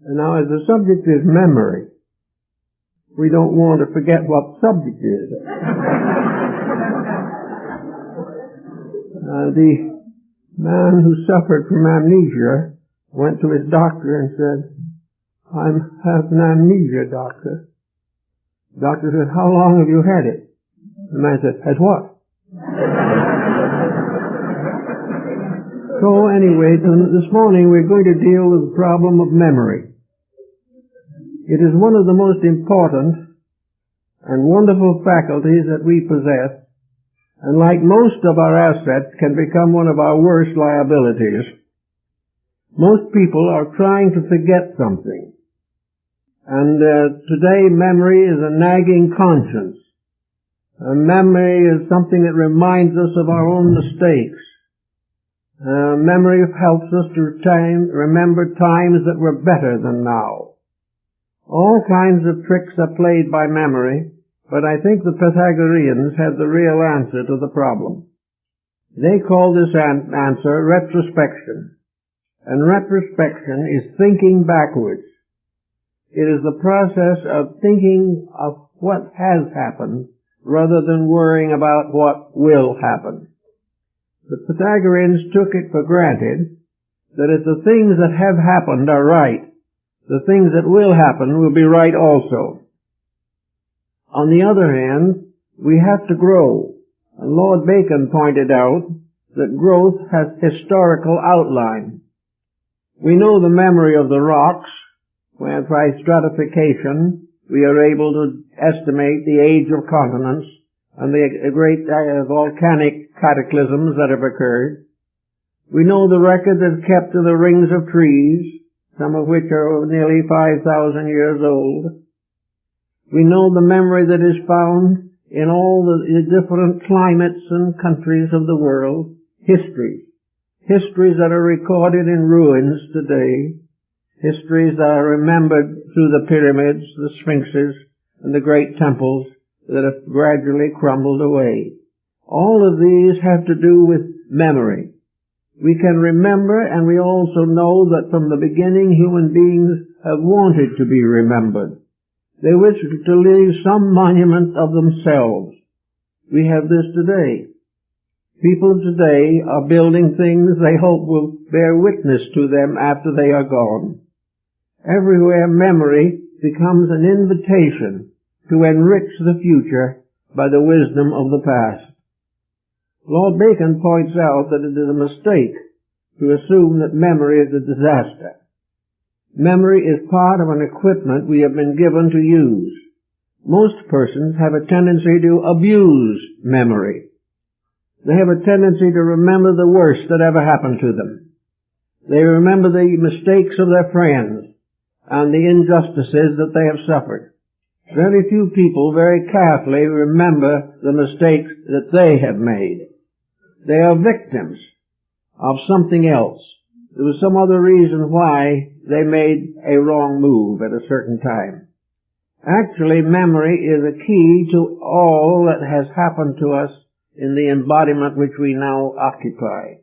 And now, as the subject is memory, we don't want to forget what the subject is. The man who suffered from amnesia went to his doctor and said, "I have an amnesia, doctor." The doctor said, "How long have you had it?" The man said, "Had what?" So anyway, this morning we're going to deal with the problem of memory. It is one of the most important and wonderful faculties that we possess, and like most of our assets, can become one of our worst liabilities. Most people are trying to forget something, and today memory is a nagging conscience. Memory is something that reminds us of our own mistakes. Memory helps us to remember times that were better than now. All kinds of tricks are played by memory, but I think the Pythagoreans had the real answer to the problem. They call this answer retrospection. And retrospection is thinking backwards. It is the process of thinking of what has happened rather than worrying about what will happen. The Pythagoreans took it for granted that if the things that have happened are right, the things that will happen will be right also. On the other hand, we have to grow. And Lord Bacon pointed out that growth has historical outline. We know the memory of the rocks, where by stratification we are able to estimate the age of continents and the great volcanic cataclysms that have occurred. We know the record that's kept of the rings of trees, some of which are nearly 5,000 years old. We know the memory that is found in all the different climates and countries of the world, histories that are recorded in ruins today, histories that are remembered through the pyramids, the sphinxes, and the great temples that have gradually crumbled away. All of these have to do with memory. We can remember, and we also know that from the beginning human beings have wanted to be remembered. They wish to leave some monument of themselves. We have this today. People today are building things they hope will bear witness to them after they are gone. Everywhere memory becomes an invitation to enrich the future by the wisdom of the past. Lord Bacon points out that it is a mistake to assume that memory is a disaster. Memory is part of an equipment we have been given to use. Most persons have a tendency to abuse memory. They have a tendency to remember the worst that ever happened to them. They remember the mistakes of their friends and the injustices that they have suffered. Very few people very carefully remember the mistakes that they have made. They are victims of something else. There was some other reason why they made a wrong move at a certain time. Actually, memory is a key to all that has happened to us in the embodiment which we now occupy.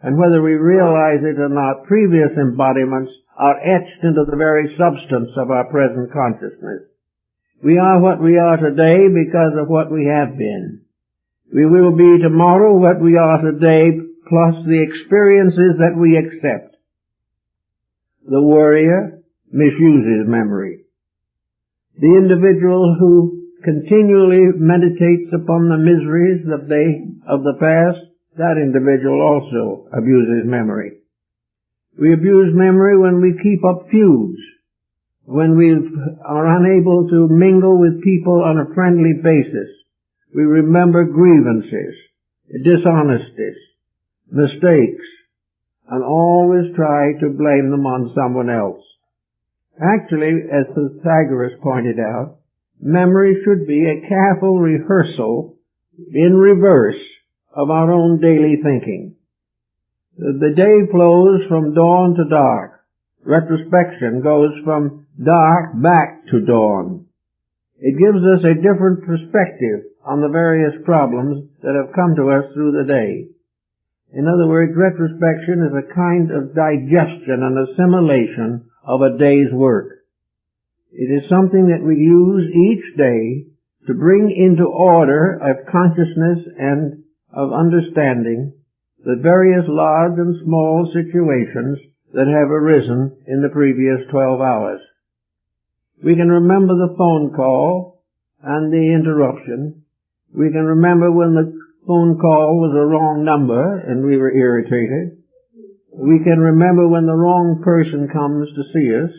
And whether we realize it or not, previous embodiments are etched into the very substance of our present consciousness. We are what we are today because of what we have been. We will be tomorrow what we are today, plus the experiences that we accept. The worrier misuses memory. The individual who continually meditates upon the miseries of the past, that individual also abuses memory. We abuse memory when we keep up feuds, when we are unable to mingle with people on a friendly basis. We remember grievances, dishonesties, mistakes, and always try to blame them on someone else. Actually, as Pythagoras pointed out, memory should be a careful rehearsal in reverse of our own daily thinking. The day flows from dawn to dark. Retrospection goes from dark back to dawn. It gives us a different perspective on the various problems that have come to us through the day. In other words, retrospection is a kind of digestion and assimilation of a day's work. It is something that we use each day to bring into order of consciousness and of understanding the various large and small situations that have arisen in the previous 12 hours. We can remember the phone call and the interruption. We can remember when the phone call was a wrong number and we were irritated. We can remember when the wrong person comes to see us.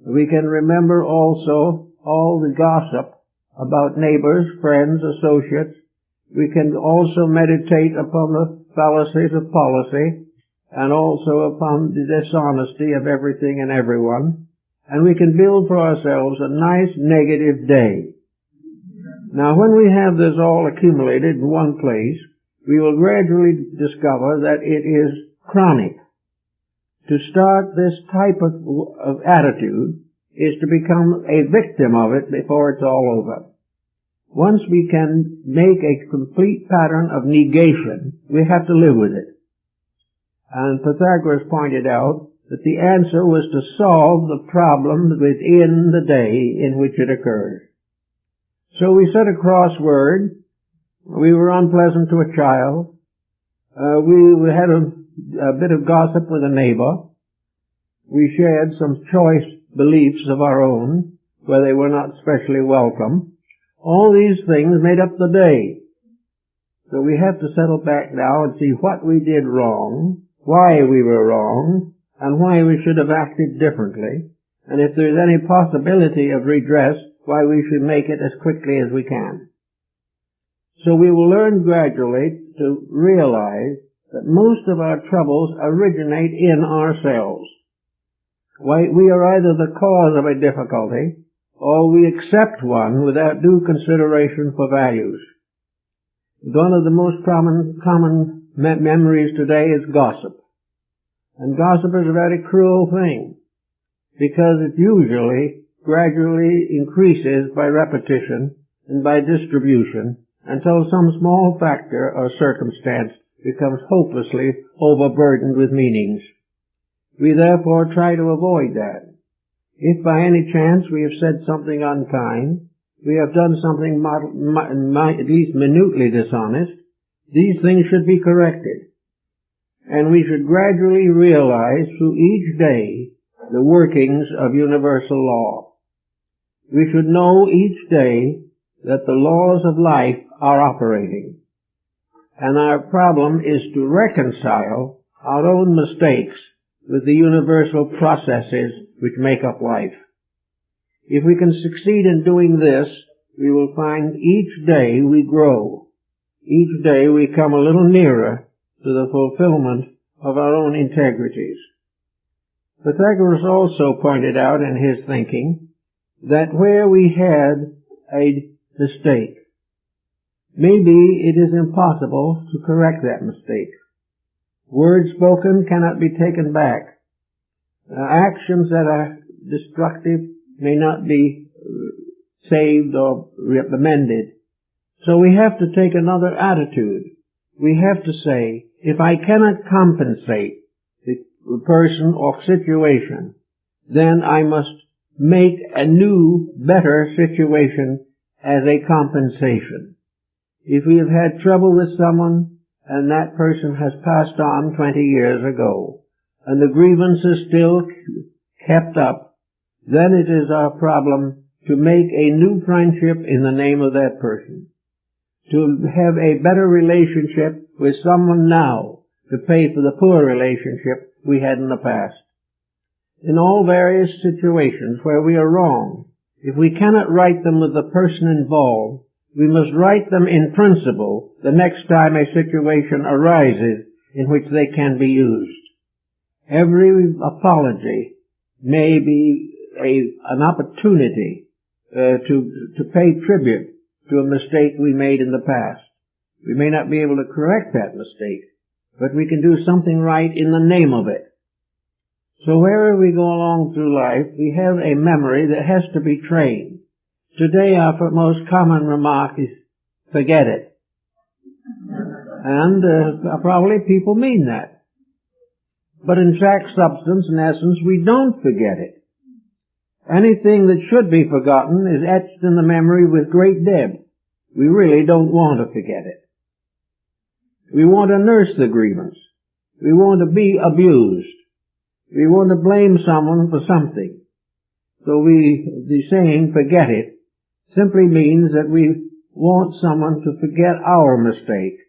We can remember also all the gossip about neighbors, friends, associates. We can also meditate upon the fallacies of policy and also upon the dishonesty of everything and everyone. And we can build for ourselves a nice negative day. Now, when we have this all accumulated in one place, we will gradually discover that it is chronic. To start this type of attitude is to become a victim of it before it's all over. Once we can make a complete pattern of negation, we have to live with it. And Pythagoras pointed out that the answer was to solve the problem within the day in which it occurs. So we said a crossword. We were unpleasant to a child. We had a bit of gossip with a neighbor. We shared some choice beliefs of our own, where they were not specially welcome. All these things made up the day. So we have to settle back now and see what we did wrong, why we were wrong, and why we should have acted differently, and if there's any possibility of redress, why we should make it as quickly as we can. So we will learn gradually to realize that most of our troubles originate in ourselves. We are either the cause of a difficulty, or we accept one without due consideration for values. One of the most common memories today is gossip. And gossip is a very cruel thing, because it usually gradually increases by repetition and by distribution until some small factor or circumstance becomes hopelessly overburdened with meanings. We therefore try to avoid that. If by any chance we have said something unkind, we have done something at least minutely dishonest, these things should be corrected. And we should gradually realize through each day the workings of universal law. We should know each day that the laws of life are operating. And our problem is to reconcile our own mistakes with the universal processes which make up life. If we can succeed in doing this, we will find each day we grow. Each day we come a little nearer to the fulfillment of our own integrities. Pythagoras also pointed out in his thinking that where we had a mistake, maybe it is impossible to correct that mistake. Words spoken cannot be taken back. Actions that are destructive may not be saved or amended. So we have to take another attitude. We have to say, if I cannot compensate the person or situation, then I must make a new, better situation as a compensation. If we have had trouble with someone and that person has passed on 20 years ago and the grievance is still kept up, then it is our problem to make a new friendship in the name of that person, to have a better relationship with someone now to pay for the poor relationship we had in the past. In all various situations where we are wrong, if we cannot right them with the person involved, we must right them in principle the next time a situation arises in which they can be used. Every apology may be an opportunity to pay tribute to a mistake we made in the past. We may not be able to correct that mistake, but we can do something right in the name of it. So wherever we go along through life, we have a memory that has to be trained. Today our most common remark is, forget it. And probably people mean that. But in fact, substance and essence, we don't forget it. Anything that should be forgotten is etched in the memory with great depth. We really don't want to forget it. We want to nurse the grievance. We want to be abused. We want to blame someone for something. So the saying, forget it, simply means that we want someone to forget our mistake,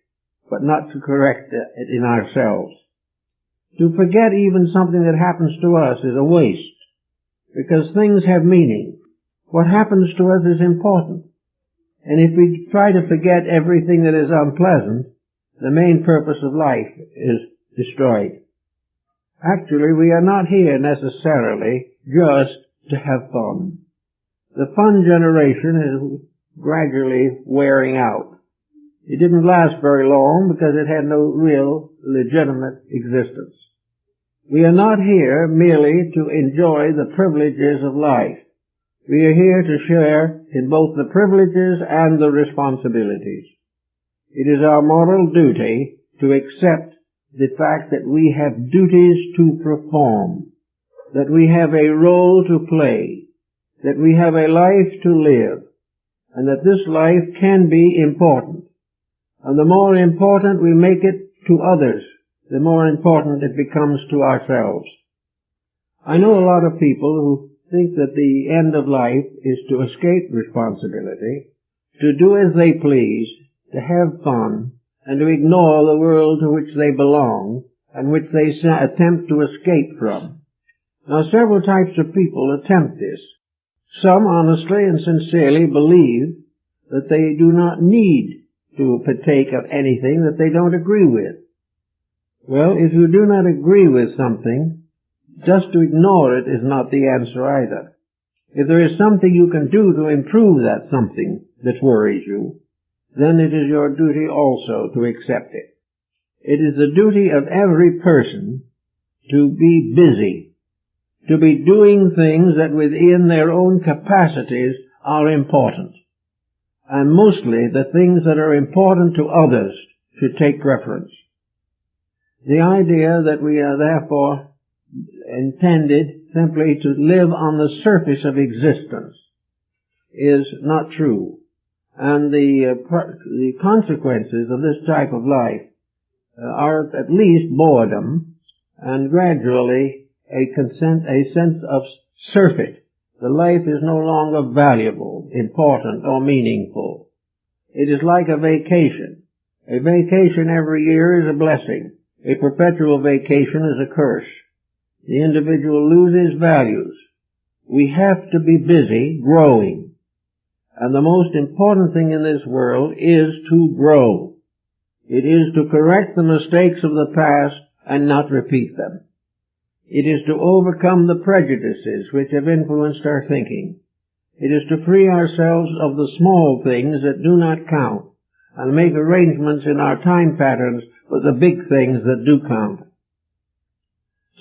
but not to correct it in ourselves. To forget even something that happens to us is a waste, because things have meaning. What happens to us is important. And if we try to forget everything that is unpleasant, the main purpose of life is destroyed. Actually, we are not here necessarily just to have fun. The fun generation is gradually wearing out. It didn't last very long because it had no real legitimate existence. We are not here merely to enjoy the privileges of life. We are here to share in both the privileges and the responsibilities. It is our moral duty to accept the fact that we have duties to perform, that we have a role to play, that we have a life to live, and that this life can be important. And the more important we make it to others, the more important it becomes to ourselves. I know a lot of people who think that the end of life is to escape responsibility, to do as they please, to have fun, and to ignore the world to which they belong and which they attempt to escape from. Now, several types of people attempt this. Some honestly and sincerely believe that they do not need to partake of anything that they don't agree with. Well, if you do not agree with something, just to ignore it is not the answer either. If there is something you can do to improve that something that worries you, then it is your duty also to accept it. It is the duty of every person to be busy, to be doing things that within their own capacities are important. And mostly the things that are important to others should take preference. The idea that we are therefore intended simply to live on the surface of existence is not true. And the consequences of this type of life are at least boredom and gradually a sense of surfeit. The life is no longer valuable, important, or meaningful. It is like a vacation. A vacation every year is a blessing. A perpetual vacation is a curse. The individual loses values. We have to be busy growing. And the most important thing in this world is to grow. It is to correct the mistakes of the past and not repeat them. It is to overcome the prejudices which have influenced our thinking. It is to free ourselves of the small things that do not count and make arrangements in our time patterns for the big things that do count.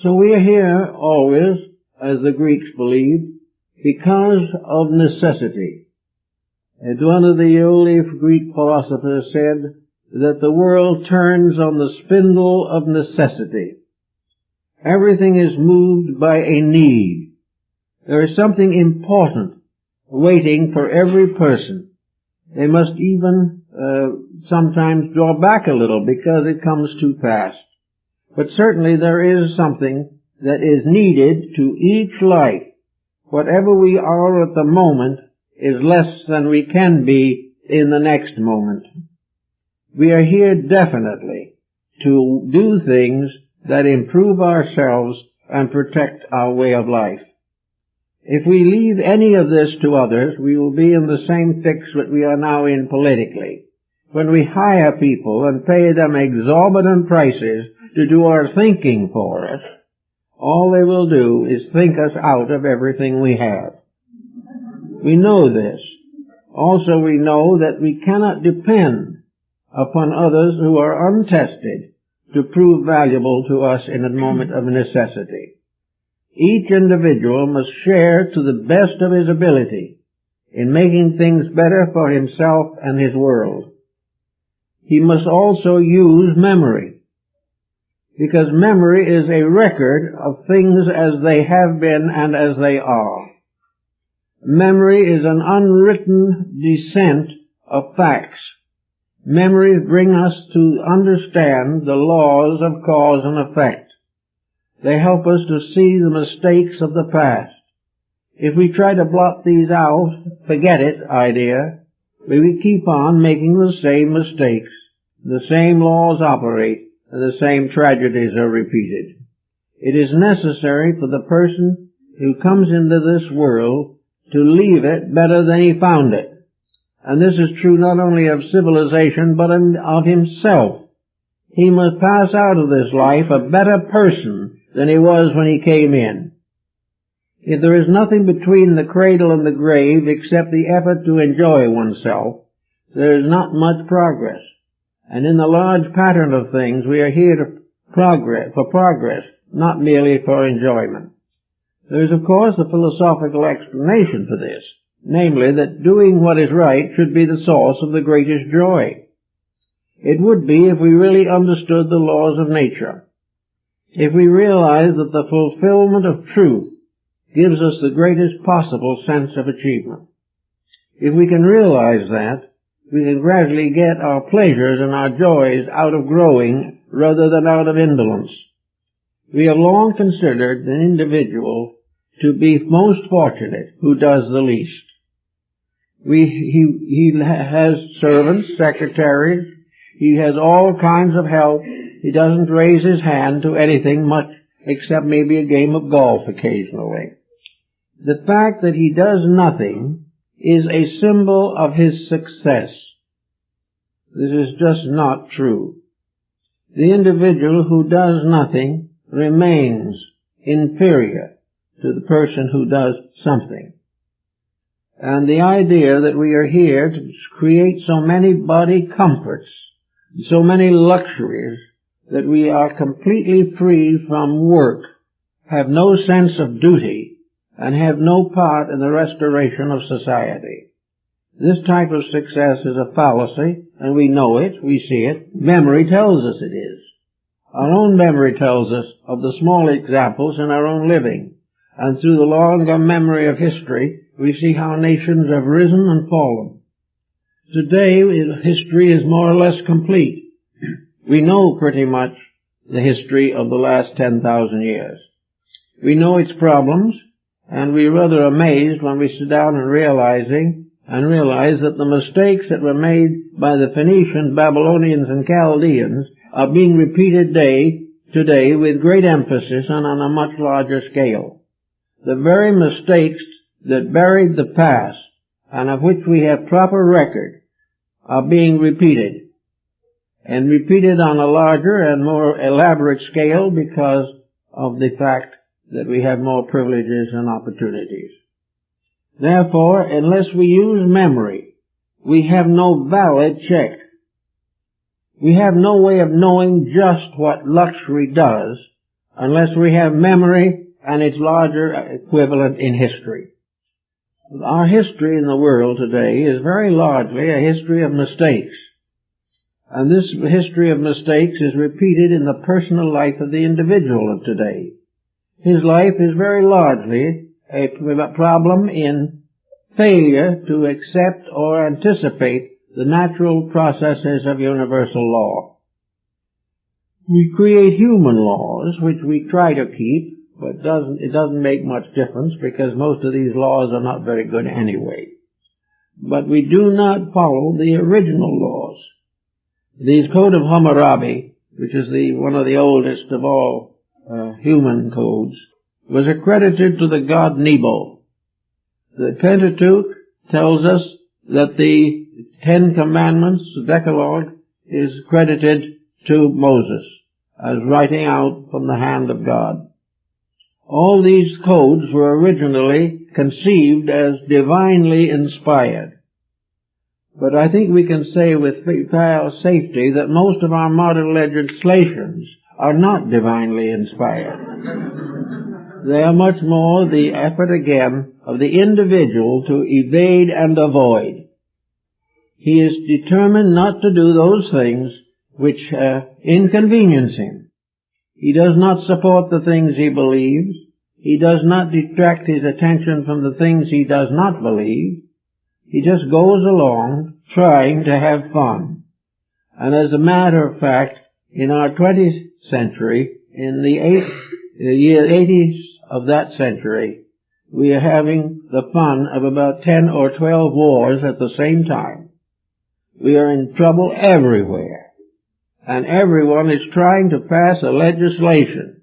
So we are here always, as the Greeks believed, because of necessity. And one of the early Greek philosophers said that the world turns on the spindle of necessity. Everything is moved by a need. There is something important waiting for every person. They must even sometimes draw back a little because it comes too fast. But certainly there is something that is needed to each life. Whatever we are at the moment is less than we can be in the next moment. We are here definitely to do things that improve ourselves and protect our way of life. If we leave any of this to others, we will be in the same fix that we are now in politically. When we hire people and pay them exorbitant prices to do our thinking for us, all they will do is think us out of everything we have. We know this. Also, we know that we cannot depend upon others who are untested to prove valuable to us in a moment of necessity. Each individual must share to the best of his ability in making things better for himself and his world. He must also use memory. because memory is a record of things as they have been and as they are. Memory is an unwritten descent of facts. Memories bring us to understand the laws of cause and effect. They help us to see the mistakes of the past. If we try to blot these out, forget it idea, we keep on making the same mistakes. The same laws operate, and the same tragedies are repeated. It is necessary for the person who comes into this world to leave it better than he found it. And this is true not only of civilization, but of himself. He must pass out of this life a better person than he was when he came in. If there is nothing between the cradle and the grave except the effort to enjoy oneself, there is not much progress. And in the large pattern of things, we are here for progress, not merely for enjoyment. There is, of course, a philosophical explanation for this, namely that doing what is right should be the source of the greatest joy. It would be if we really understood the laws of nature, if we realized that the fulfillment of truth gives us the greatest possible sense of achievement. If we can realize that, we can gradually get our pleasures and our joys out of growing rather than out of indolence. We have long considered an individual to be most fortunate who does the least. He has servants, secretaries, he has all kinds of help. He doesn't raise his hand to anything much except maybe a game of golf occasionally. The fact that he does nothing is a symbol of his success. This is just not true. The individual who does nothing remains inferior to the person who does something. And the idea that we are here to create so many body comforts, so many luxuries, that we are completely free from work, have no sense of duty, and have no part in the restoration of society. This type of success is a fallacy, and we know it, we see it. Memory tells us it is. Our own memory tells us of the small examples in our own living, and through the longer memory of history, we see how nations have risen and fallen. Today, history is more or less complete. We know pretty much the history of the last 10,000 years. We know its problems, and we're rather amazed when we sit down and realize that the mistakes that were made by the Phoenicians, Babylonians, and Chaldeans are being repeated today with great emphasis and on a much larger scale. The very mistakes that buried the past and of which we have proper record are being repeated, and repeated on a larger and more elaborate scale because of the fact that we have more privileges and opportunities. Therefore, unless we use memory, we have no valid check. We have no way of knowing just what luxury does unless we have memory and its larger equivalent in history. Our history in the world today is very largely a history of mistakes. And this history of mistakes is repeated in the personal life of the individual of today. His life is very largely a problem in failure to accept or anticipate the natural processes of universal law. We create human laws, which we try to keep, but it doesn't make much difference because most of these laws are not very good anyway. But we do not follow the original laws. The Code of Hammurabi, which is one of the oldest of all human codes, was accredited to the god Nebo. The Pentateuch tells us that the Ten Commandments, the Decalogue, is credited to Moses as writing out from the hand of God. All these codes were originally conceived as divinely inspired. But I think we can say with safety that most of our modern legislations are not divinely inspired. They are much more the effort, again, of the individual to evade and avoid. He is determined not to do those things which inconvenience him. He does not support the things he believes. He does not detract his attention from the things he does not believe. He just goes along trying to have fun. And as a matter of fact, in our 20th century, in the year 80s of that century, we are having the fun of about 10 or 12 wars at the same time. We are in trouble everywhere. And everyone is trying to pass a legislation.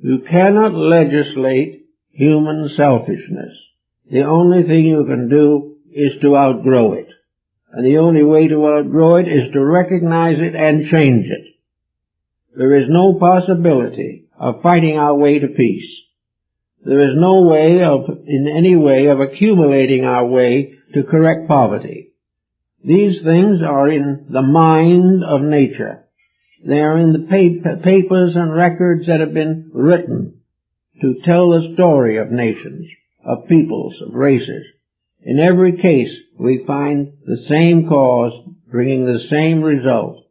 You cannot legislate human selfishness. The only thing you can do is to outgrow it. And the only way to outgrow it is to recognize it and change it. There is no possibility of fighting our way to peace. There is no way in any way of accumulating our way to correct poverty. These things are in the mind of nature. They are in the papers and records that have been written to tell the story of nations, of peoples, of races. In every case, we find the same cause bringing the same result.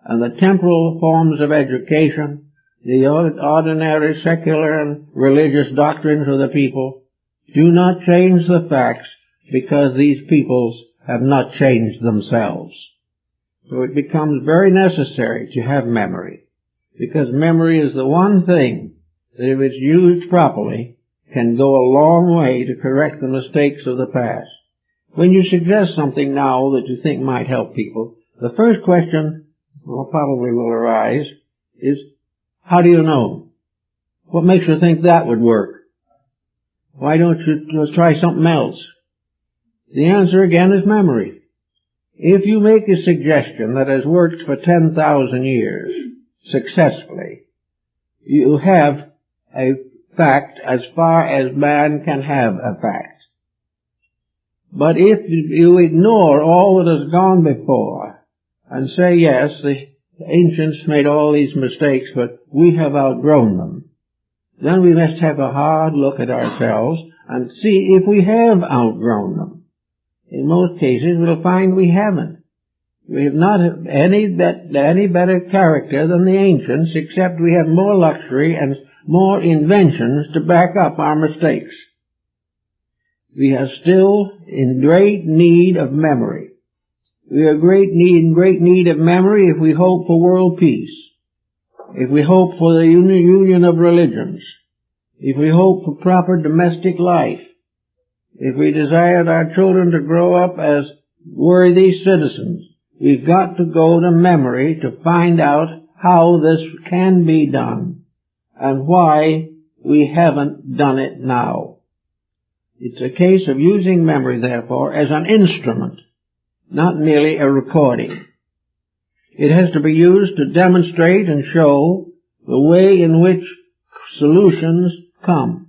And the temporal forms of education, the ordinary secular and religious doctrines of the people, do not change the facts because these peoples have not changed themselves. So it becomes very necessary to have memory, because memory is the one thing that, if it's used properly, can go a long way to correct the mistakes of the past. When you suggest something now that you think might help people, the first question probably will arise is, how do you know? What makes you think that would work? Why don't you try something else? The answer again is memory. If you make a suggestion that has worked for 10,000 years successfully, you have a fact as far as man can have a fact. But if you ignore all that has gone before and say, yes, the ancients made all these mistakes, but we have outgrown them, then we must have a hard look at ourselves and see if we have outgrown them. In most cases, we'll find we haven't. We have not any better character than the ancients, except we have more luxury and more inventions to back up our mistakes. We are still in great need of memory. We are in great need of memory if we hope for world peace, if we hope for the union of religions, if we hope for proper domestic life, if we desired our children to grow up as worthy citizens. We've got to go to memory to find out how this can be done and why we haven't done it now. It's a case of using memory, therefore, as an instrument, not merely a recording. It has to be used to demonstrate and show the way in which solutions come.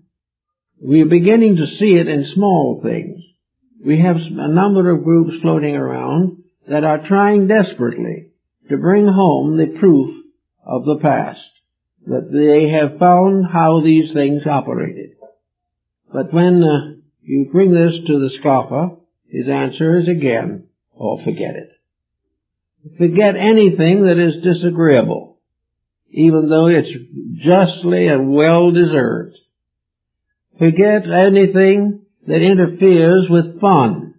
We are beginning to see it in small things. We have a number of groups floating around that are trying desperately to bring home the proof of the past, that they have found how these things operated. But when you bring this to the scoffer, his answer is again, oh, forget it. Forget anything that is disagreeable, even though it's justly and well deserved. Forget anything that interferes with fun,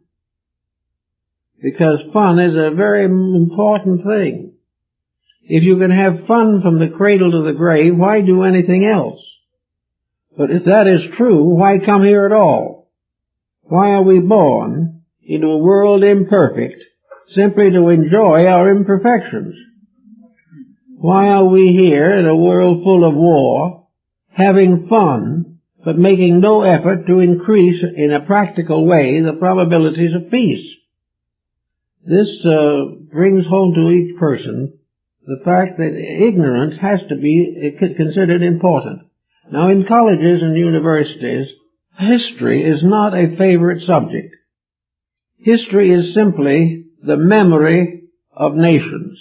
because fun is a very important thing. If you can have fun from the cradle to the grave, why do anything else? But if that is true, why come here at all? Why are we born into a world imperfect simply to enjoy our imperfections? Why are we here in a world full of war, having fun, but making no effort to increase in a practical way the probabilities of peace? This brings home to each person the fact that ignorance has to be considered important. Now, in colleges and universities, history is not a favorite subject. History is simply the memory of nations.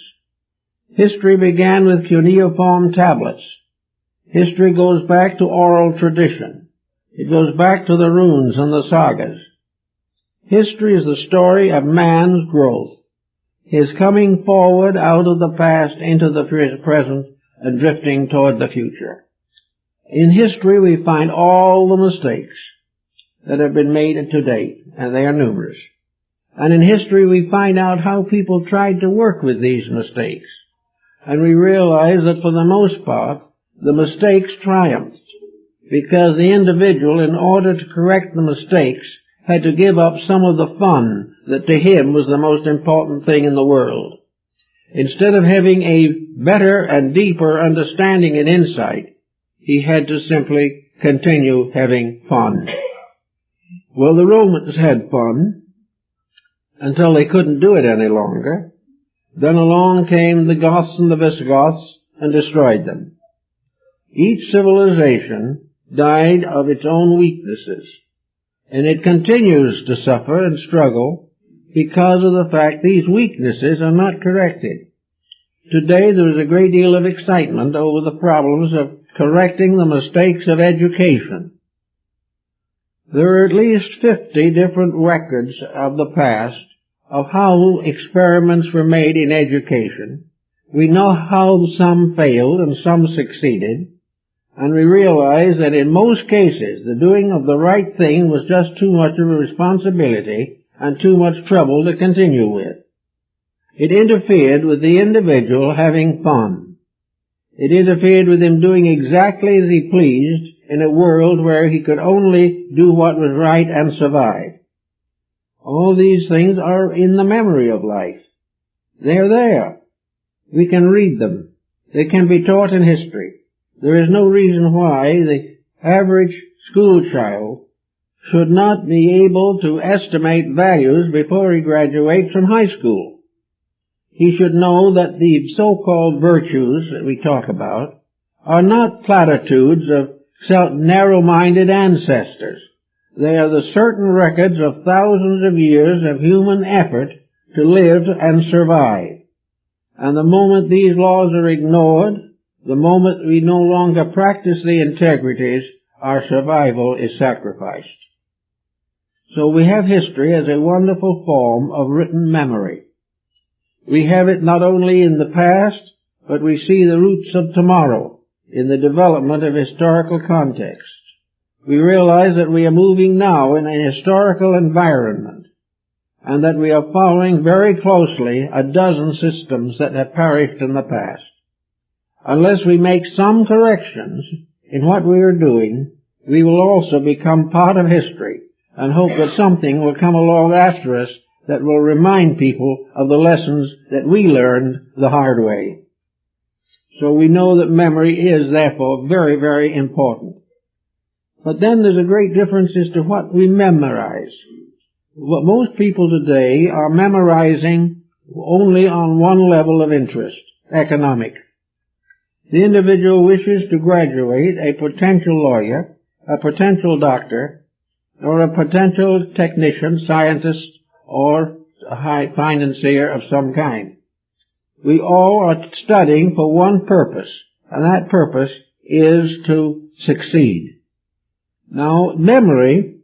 History began with cuneiform tablets. History goes back to oral tradition. It goes back to the runes and the sagas. History is the story of man's growth, his coming forward out of the past into the present and drifting toward the future. In history we find all the mistakes that have been made to date, and they are numerous. And in history we find out how people tried to work with these mistakes. And we realize that for the most part, the mistakes triumphed, because the individual, in order to correct the mistakes, had to give up some of the fun that to him was the most important thing in the world. Instead of having a better and deeper understanding and insight, he had to simply continue having fun. Well, the Romans had fun until they couldn't do it any longer. Then along came the Goths and the Visigoths and destroyed them. Each civilization died of its own weaknesses, and it continues to suffer and struggle because of the fact these weaknesses are not corrected. Today there is a great deal of excitement over the problems of correcting the mistakes of education. There are at least 50 different records of the past of how experiments were made in education. We know how some failed and some succeeded, and we realize that in most cases the doing of the right thing was just too much of a responsibility and too much trouble to continue with. It interfered with the individual having fun. It interfered with him doing exactly as he pleased in a world where he could only do what was right and survive. All these things are in the memory of life. They're there. We can read them. They can be taught in history. There is no reason why the average school child should not be able to estimate values before he graduates from high school. He should know that the so-called virtues that we talk about are not platitudes of narrow-minded ancestors. They are the certain records of thousands of years of human effort to live and survive. And the moment these laws are ignored, the moment we no longer practice the integrities, our survival is sacrificed. So we have history as a wonderful form of written memory. We have it not only in the past, but we see the roots of tomorrow in the development of historical context. We realize that we are moving now in a historical environment, and that we are following very closely a dozen systems that have perished in the past. Unless we make some corrections in what we are doing, we will also become part of history and hope that something will come along after us that will remind people of the lessons that we learned the hard way. So we know that memory is therefore very, very important. But then there's a great difference as to what we memorize. What most people today are memorizing only on one level of interest, economic. The individual wishes to graduate a potential lawyer, a potential doctor, or a potential technician, scientist, or a high financier of some kind. We all are studying for one purpose, and that purpose is to succeed. Now, memory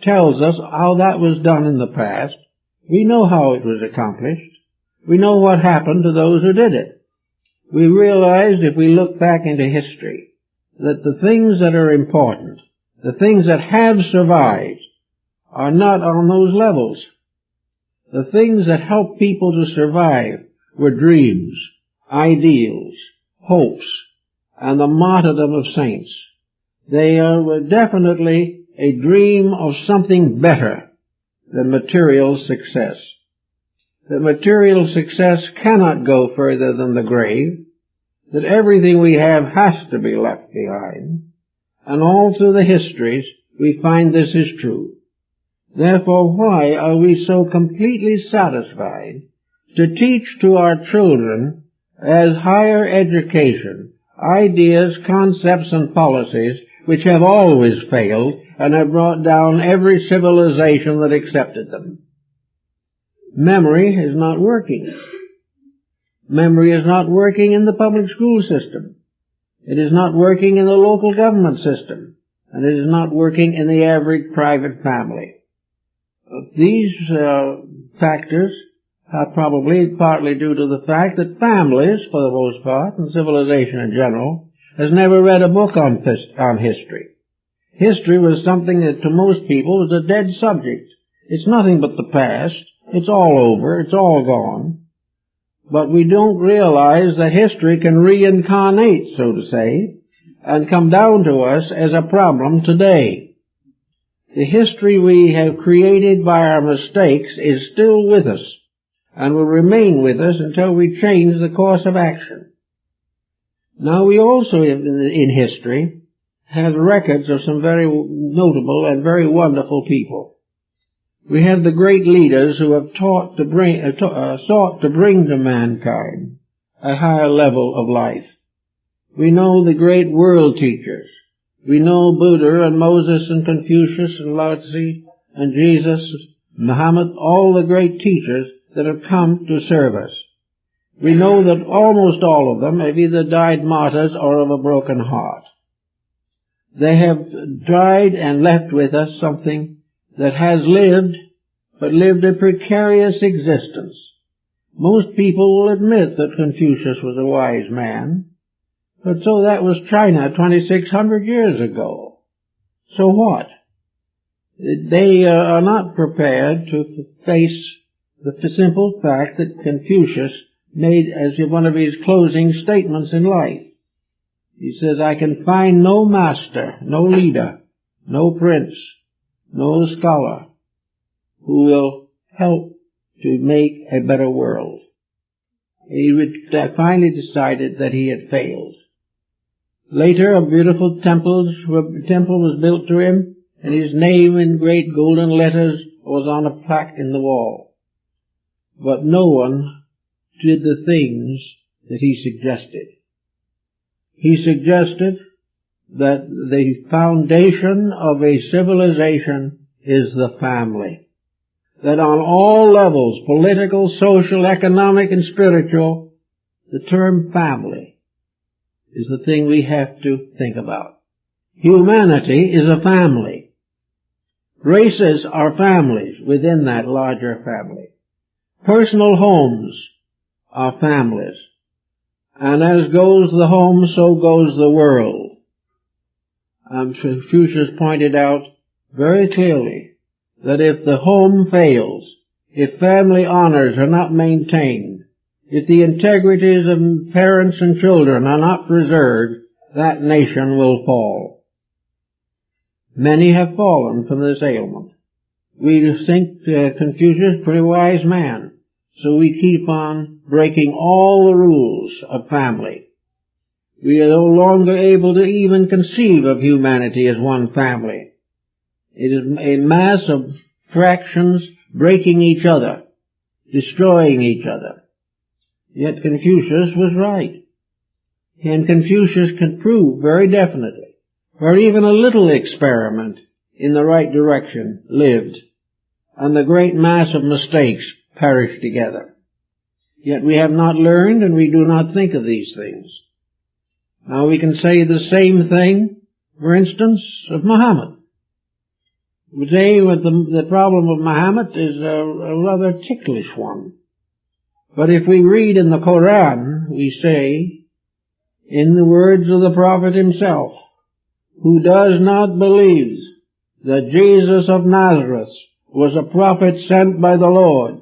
tells us how that was done in the past. We know how it was accomplished. We know what happened to those who did it. We realize, if we look back into history, that the things that are important, the things that have survived, are not on those levels. The things that help people to survive were dreams, ideals, hopes, and the martyrdom of saints. They were definitely a dream of something better than material success. That material success cannot go further than the grave, that everything we have has to be left behind, and all through the histories we find this is true. Therefore, why are we so completely satisfied to teach to our children as higher education ideas, concepts, and policies which have always failed and have brought down every civilization that accepted them? Memory is not working. Memory is not working in the public school system. It is not working in the local government system. And it is not working in the average private family. These factors probably partly due to the fact that families, for the most part, and civilization in general, has never read a book on history. History was something that to most people was a dead subject. It's nothing but the past. It's all over. It's all gone. But we don't realize that history can reincarnate, so to say, and come down to us as a problem today. The history we have created by our mistakes is still with us and will remain with us until we change the course of action. Now, we also, in history, have records of some very notable and very wonderful people. We have the great leaders who have sought to bring to mankind a higher level of life. We know the great world teachers. We know Buddha and Moses and Confucius and Lao Tzu and Jesus, Muhammad, all the great teachers that have come to serve us. We know that almost all of them have either died martyrs or of a broken heart. They have died and left with us something that has lived, but lived a precarious existence. Most people will admit that Confucius was a wise man, but so that was China 2,600 years ago. So what? They are not prepared to face the simple fact that Confucius made as one of his closing statements in life. He says, I can find no master, no leader, no prince, no scholar who will help to make a better world. He finally decided that he had failed. Later, a beautiful temple was built to him, and his name in great golden letters was on a plaque in the wall. But no one did the things that he suggested. He suggested that the foundation of a civilization is the family. That on all levels, political, social, economic, and spiritual, the term family is the thing we have to think about. Humanity is a family. Races are families within that larger family. Personal homes are families. And as goes the home, so goes the world. Confucius pointed out very clearly that if the home fails, if family honors are not maintained, if the integrities of parents and children are not preserved, that nation will fall. Many have fallen from this ailment. We think Confucius is a pretty wise man, so we keep on breaking all the rules of family. We are no longer able to even conceive of humanity as one family. It is a mass of fractions breaking each other, destroying each other. Yet Confucius was right. And Confucius can prove very definitely where even a little experiment in the right direction lived, and the great mass of mistakes perished together. Yet we have not learned, and we do not think of these things. Now we can say the same thing, for instance, of Muhammad. Today, the problem of Muhammad is a rather ticklish one. But if we read in the Quran, we say, in the words of the Prophet himself, who does not believe that Jesus of Nazareth was a prophet sent by the Lord,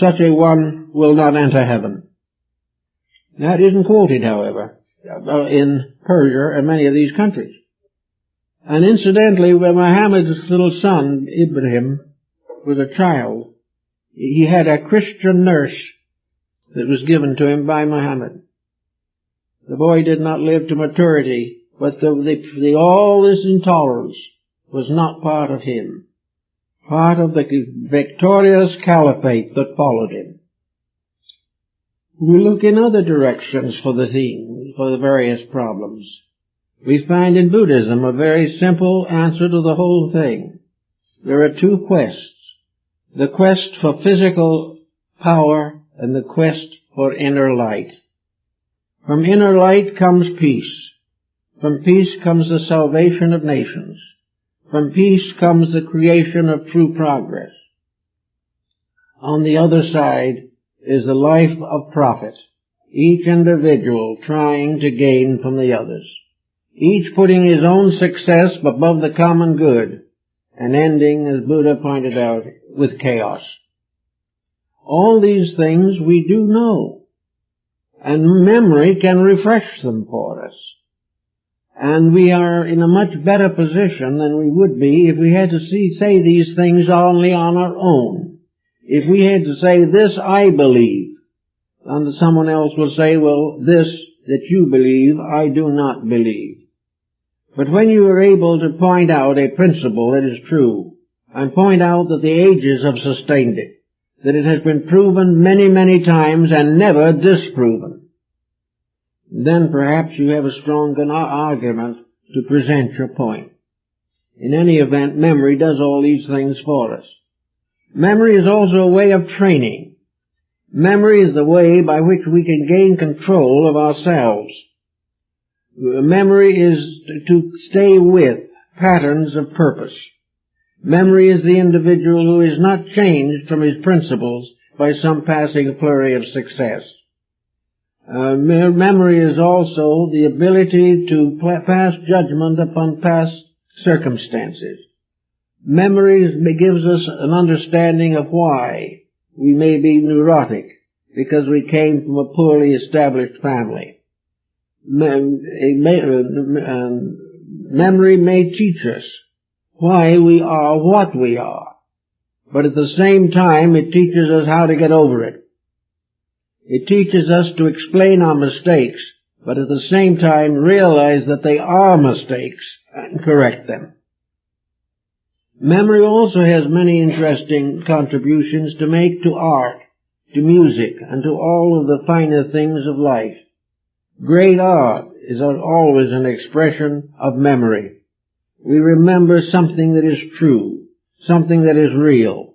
such a one will not enter heaven. That isn't quoted, however, in Persia and many of these countries. And incidentally, when Muhammad's little son, Ibrahim, was a child, he had a Christian nurse that was given to him by Muhammad. The boy did not live to maturity, but all this intolerance was not part of him, part of the victorious caliphate that followed him. We look in other directions for the various problems. We find in Buddhism a very simple answer to the whole thing. There are two quests: the quest for physical power and the quest for inner light. From inner light comes peace. From peace comes the salvation of nations. From peace comes the creation of true progress. On the other side is the life of profit, each individual trying to gain from the others, each putting his own success above the common good, and ending, as Buddha pointed out, with chaos. All these things we do know, and memory can refresh them for us. And we are in a much better position than we would be if we had to say these things only on our own. If we had to say, this I believe, and someone else will say, well, this that you believe, I do not believe. But when you are able to point out a principle that is true, and point out that the ages have sustained it, that it has been proven many, many times and never disproven, then perhaps you have a strong argument to present your point. In any event, memory does all these things for us. Memory is also a way of training. Memory is the way by which we can gain control of ourselves. Memory is to stay with patterns of purpose. Memory is the individual who is not changed from his principles by some passing flurry of success. Memory is also the ability to pass judgment upon past circumstances. Memory gives us an understanding of why we may be neurotic, because we came from a poorly established family. Memory may teach us why we are what we are, but at the same time it teaches us how to get over it. It teaches us to explain our mistakes, but at the same time realize that they are mistakes and correct them. Memory also has many interesting contributions to make to art, to music, and to all of the finer things of life. Great art is always an expression of memory. We remember something that is true, something that is real,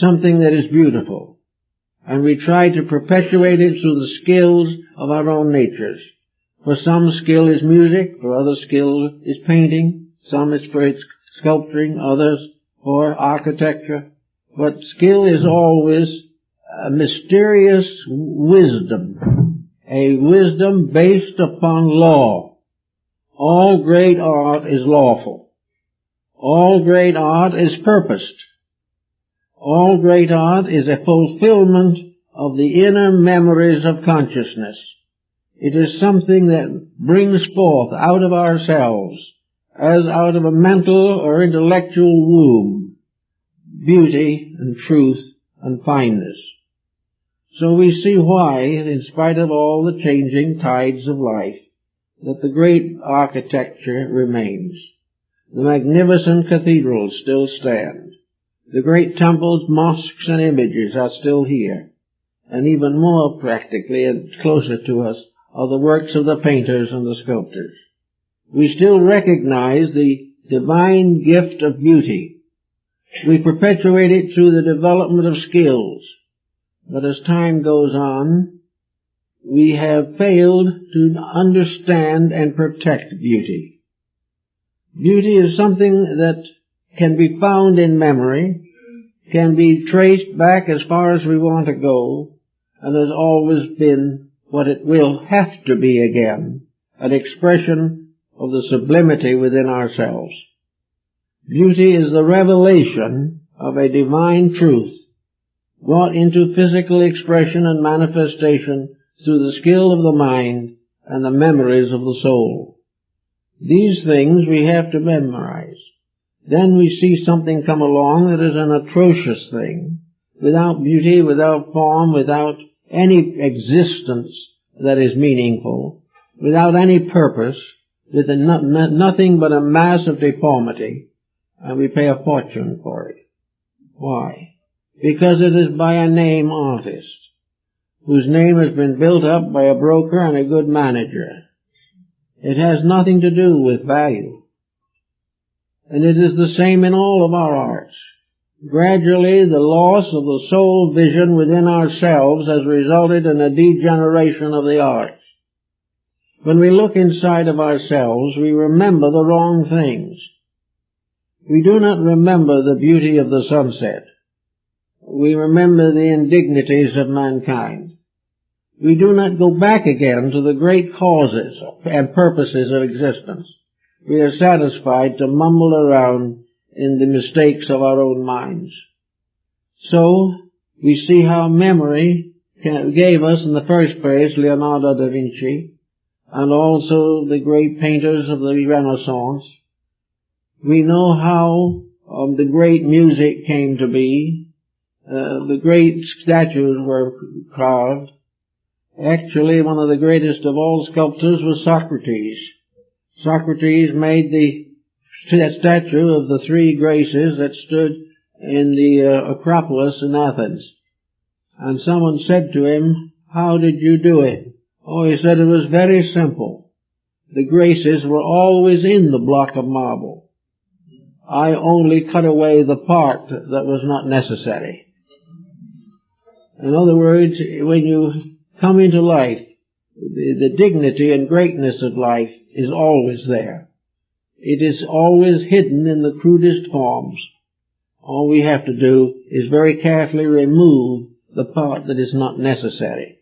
something that is beautiful, and we try to perpetuate it through the skills of our own natures. For some, skill is music, for other, skill is painting, some is for sculpturing, others for architecture. But skill is always a mysterious wisdom, a wisdom based upon law. All great art is lawful. All great art is purposed. All great art is a fulfillment of the inner memories of consciousness. It is something that brings forth out of ourselves, as out of a mental or intellectual womb, beauty and truth and fineness. So we see why, in spite of all the changing tides of life, that the great architecture remains. The magnificent cathedrals still stand. The great temples, mosques, and images are still here. And even more practically and closer to us are the works of the painters and the sculptors. We still recognize the divine gift of beauty. We perpetuate it through the development of skills. But as time goes on, we have failed to understand and protect beauty. Beauty is something that can be found in memory, can be traced back as far as we want to go, and has always been what it will have to be again, an expression of the sublimity within ourselves. Beauty is the revelation of a divine truth brought into physical expression and manifestation through the skill of the mind and the memories of the soul. These things we have to memorize. Then we see something come along that is an atrocious thing, without beauty, without form, without any existence that is meaningful, without any purpose, with nothing but a mass of deformity, and we pay a fortune for it. Why? Because it is by a name artist, whose name has been built up by a broker and a good manager. It has nothing to do with value. And it is the same in all of our arts. Gradually, the loss of the soul vision within ourselves has resulted in a degeneration of the arts. When we look inside of ourselves, we remember the wrong things. We do not remember the beauty of the sunset, we remember the indignities of mankind. We do not go back again to the great causes and purposes of existence. We are satisfied to mumble around in the mistakes of our own minds. So, we see how memory gave us, in the first place, Leonardo da Vinci, and also the great painters of the Renaissance. We know how the great music came to be. The great statues were carved. Actually, one of the greatest of all sculptors was Socrates. Socrates made the statue of the three Graces that stood in the Acropolis in Athens. And someone said to him, "How did you do it?" Oh, he said, "It was very simple. The Graces were always in the block of marble. I only cut away the part that was not necessary." In other words, when you come into life, the dignity and greatness of life is always there. It is always hidden in the crudest forms. All we have to do is very carefully remove the part that is not necessary.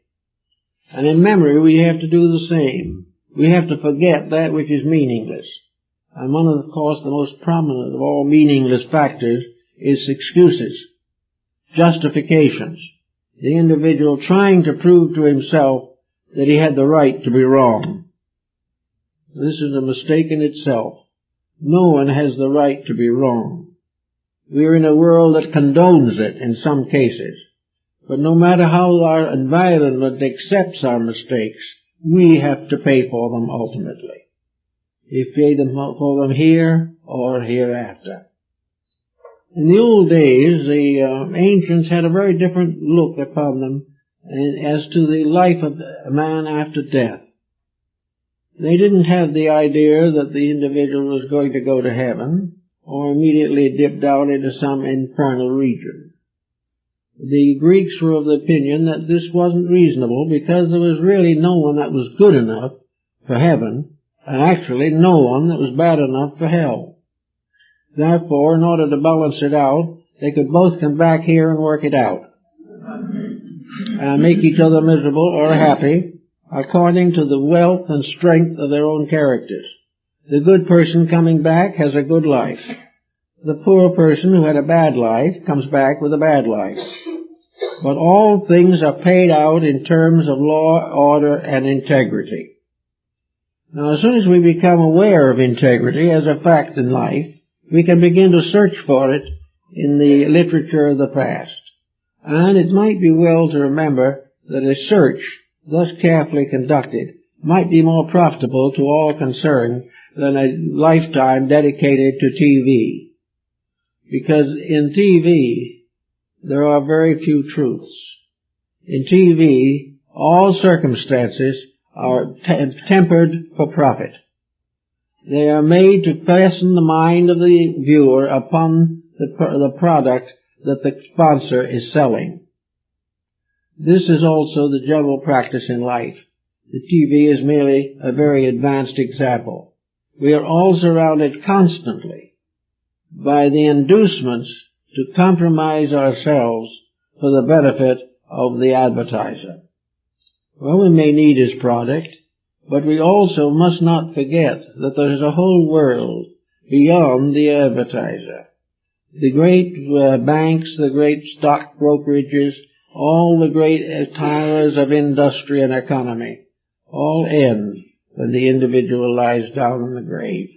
And in memory we have to do the same. We have to forget that which is meaningless. And one of course, the most prominent of all meaningless factors is excuses, justifications. The individual trying to prove to himself that he had the right to be wrong. This is a mistake in itself. No one has the right to be wrong. We are in a world that condones it in some cases. But no matter how our environment accepts our mistakes, we have to pay for them ultimately. We pay for them here or hereafter. In the old days, the ancients had a very different look upon them as to the life of a man after death. They didn't have the idea that the individual was going to go to heaven or immediately dip down into some infernal region. The Greeks were of the opinion that this wasn't reasonable because there was really no one that was good enough for heaven, and actually no one that was bad enough for hell. Therefore, in order to balance it out, they could both come back here and work it out, and make each other miserable or happy according to the wealth and strength of their own characters. The good person coming back has a good life. The poor person who had a bad life comes back with a bad life. But all things are paid out in terms of law, order, and integrity. Now, as soon as we become aware of integrity as a fact in life, we can begin to search for it in the literature of the past. And it might be well to remember that a search thus carefully conducted might be more profitable to all concerned than a lifetime dedicated to TV. Because in TV, there are very few truths. In TV, all circumstances are tempered for profit. They are made to fasten the mind of the viewer upon the product that the sponsor is selling. This is also the general practice in life. The TV is merely a very advanced example. We are all surrounded constantly by the inducements to compromise ourselves for the benefit of the advertiser. Well, we may need his product, but we also must not forget that there is a whole world beyond the advertiser. The great banks, the great stock brokerages, all the great towers of industry and economy, all end when the individual lies down in the grave.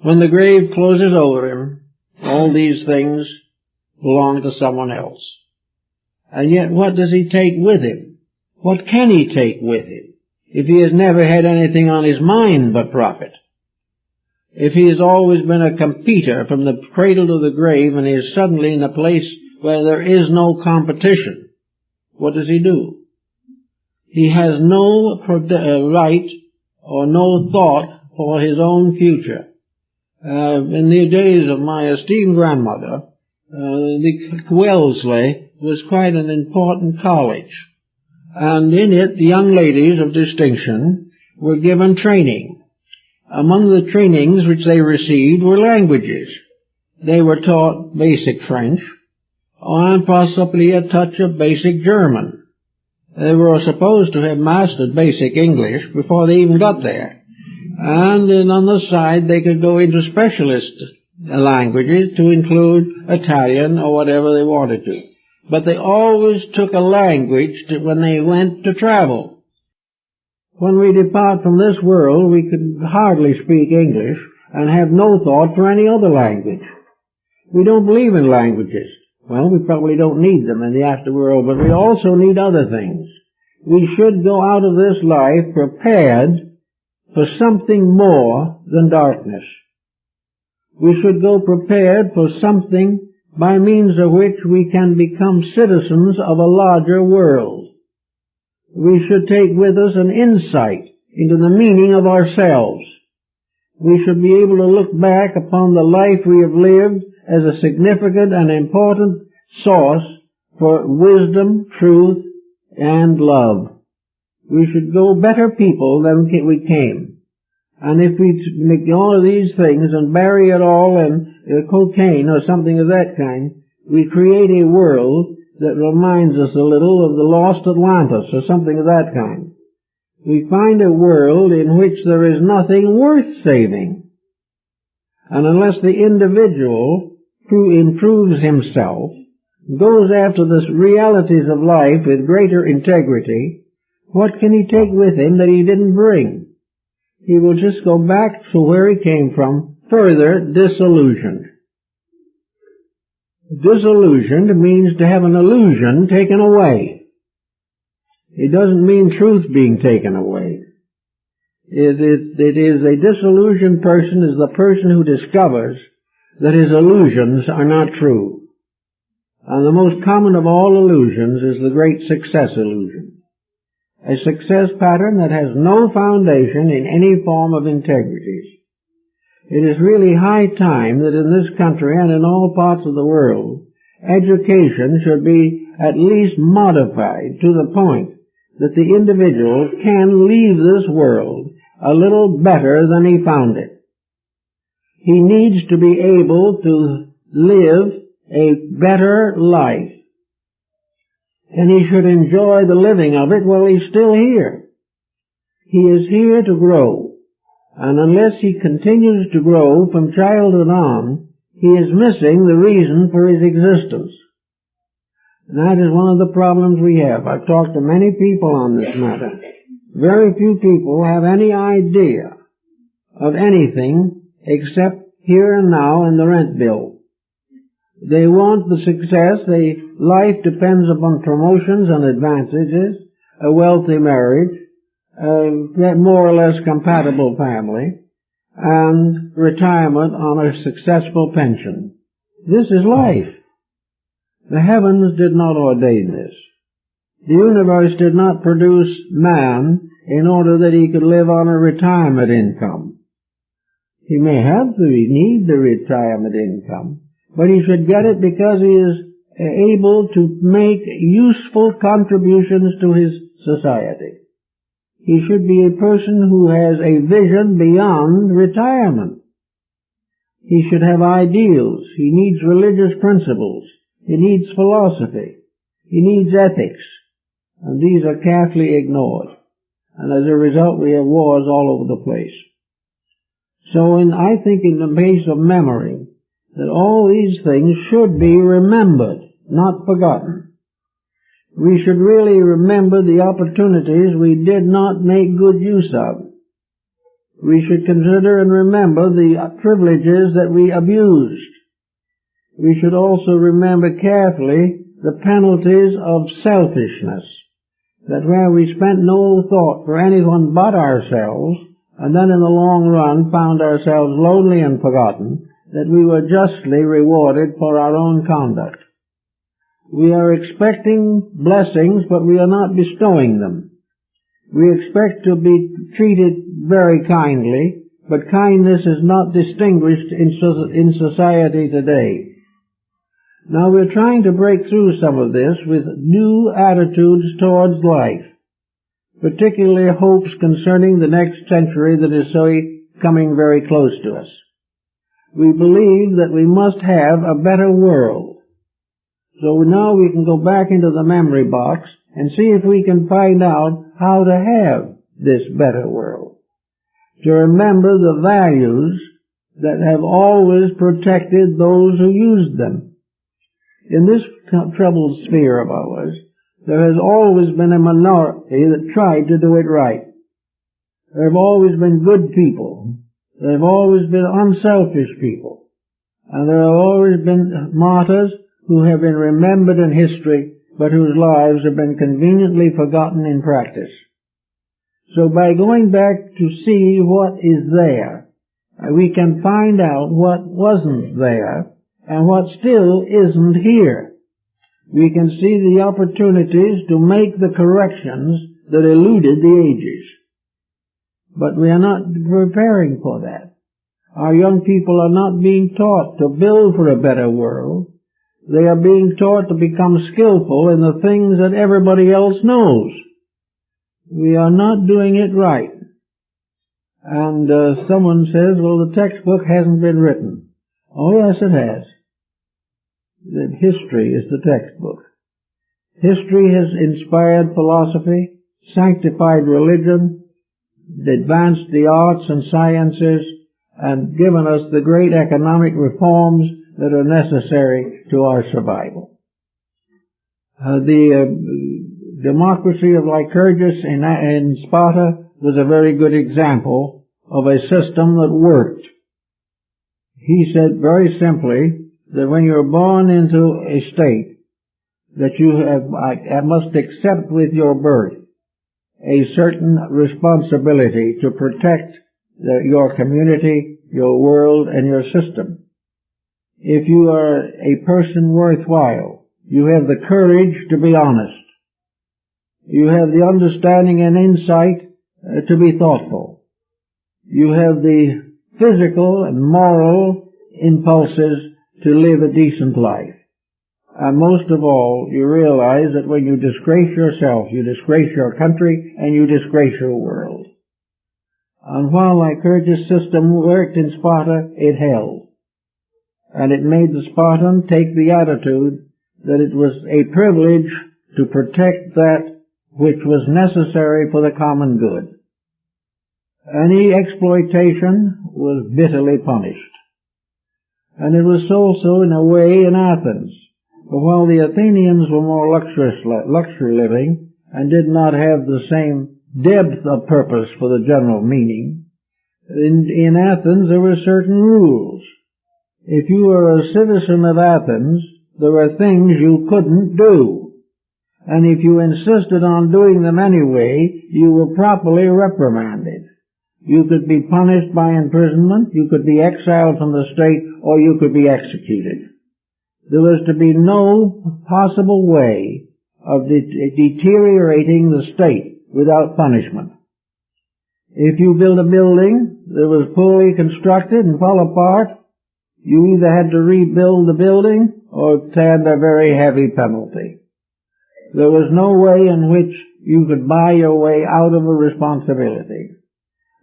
When the grave closes over him, all these things belong to someone else. And yet what does he take with him? What can he take with him if he has never had anything on his mind but profit? If he has always been a competitor from the cradle to the grave and he is suddenly in a place where there is no competition, what does he do? He has no right or no thought for his own future. In the days of my esteemed grandmother, the Wellesley was quite an important college. And in it, the young ladies of distinction were given training. Among the trainings which they received were languages. They were taught basic French, and possibly a touch of basic German. They were supposed to have mastered basic English before they even got there. And then on the side they could go into specialist languages to include Italian or whatever they wanted to. But they always took a language when they went to travel. When we depart from this world, we could hardly speak English and have no thought for any other language. We don't believe in languages. Well, we probably don't need them in the afterworld, but we also need other things. We should go out of this life prepared for something more than darkness. We should go prepared for something by means of which we can become citizens of a larger world. We should take with us an insight into the meaning of ourselves. We should be able to look back upon the life we have lived as a significant and important source for wisdom, truth, and love. We should go better people than we came. And if we make all of these things and bury it all in cocaine or something of that kind, we create a world that reminds us a little of the lost Atlantis or something of that kind. We find a world in which there is nothing worth saving. And unless the individual who improves himself goes after the realities of life with greater integrity, what can he take with him that he didn't bring? He will just go back to where he came from, further disillusioned. Disillusioned means to have an illusion taken away. It doesn't mean truth being taken away. It is a disillusioned person is the person who discovers that his illusions are not true. And the most common of all illusions is the great success illusion. A success pattern that has no foundation in any form of integrity. It is really high time that in this country and in all parts of the world, education should be at least modified to the point that the individual can leave this world a little better than he found it. He needs to be able to live a better life. And he should enjoy the living of it while he's still here. He is here to grow. And unless he continues to grow from childhood on, he is missing the reason for his existence. And that is one of the problems we have. I've talked to many people on this matter. Very few people have any idea of anything except here and now and the rent bill. They want the success. Life depends upon promotions and advantages, a wealthy marriage, a more or less compatible family, and retirement on a successful pension. This is life. The heavens did not ordain this. The universe did not produce man in order that he could live on a retirement income. He may need the retirement income, but he should get it because he is able to make useful contributions to his society. He should be a person who has a vision beyond retirement. He should have ideals. He needs religious principles. He needs philosophy. He needs ethics. And these are carefully ignored. And as a result, we have wars all over the place. So I think in the case of memory, that all these things should be remembered, not forgotten. We should really remember the opportunities we did not make good use of. We should consider and remember the privileges that we abused. We should also remember carefully the penalties of selfishness, that where we spent no thought for anyone but ourselves, and then in the long run found ourselves lonely and forgotten, that we were justly rewarded for our own conduct. We are expecting blessings, but we are not bestowing them. We expect to be treated very kindly, but kindness is not distinguished in society today. Now we're trying to break through some of this with new attitudes towards life, particularly hopes concerning the next century that is coming very close to us. We believe that we must have a better world. So now we can go back into the memory box and see if we can find out how to have this better world. To remember the values that have always protected those who used them. In this troubled sphere of ours, there has always been a minority that tried to do it right. There have always been good people. There have always been unselfish people. And there have always been martyrs who have been remembered in history, but whose lives have been conveniently forgotten in practice. So by going back to see what is there, we can find out what wasn't there and what still isn't here. We can see the opportunities to make the corrections that eluded the ages. But we are not preparing for that. Our young people are not being taught to build for a better world. They are being taught to become skillful in the things that everybody else knows. We are not doing it right. And someone says, well, the textbook hasn't been written. Oh, yes, it has. History is the textbook. History has inspired philosophy, sanctified religion, advanced the arts and sciences, and given us the great economic reforms that are necessary to our survival. The democracy of Lycurgus in Sparta was a very good example of a system that worked. He said very simply that when you're born into a state, that you must accept with your birth a certain responsibility to protect your community, your world, and your system. If you are a person worthwhile, you have the courage to be honest. You have the understanding and insight to be thoughtful. You have the physical and moral impulses to live a decent life. And most of all, you realize that when you disgrace yourself, you disgrace your country and you disgrace your world. And while Lycurgus' system worked in Sparta, it held. And it made the Spartan take the attitude that it was a privilege to protect that which was necessary for the common good. Any exploitation was bitterly punished. And it was also in a way in Athens. But while the Athenians were more luxury living and did not have the same depth of purpose for the general meaning, in Athens there were certain rules. If you were a citizen of Athens, there were things you couldn't do. And if you insisted on doing them anyway, you were properly reprimanded. You could be punished by imprisonment, you could be exiled from the state, or you could be executed. There was to be no possible way of deteriorating the state without punishment. If you built a building that was poorly constructed and fell apart, you either had to rebuild the building or stand a very heavy penalty. There was no way in which you could buy your way out of a responsibility.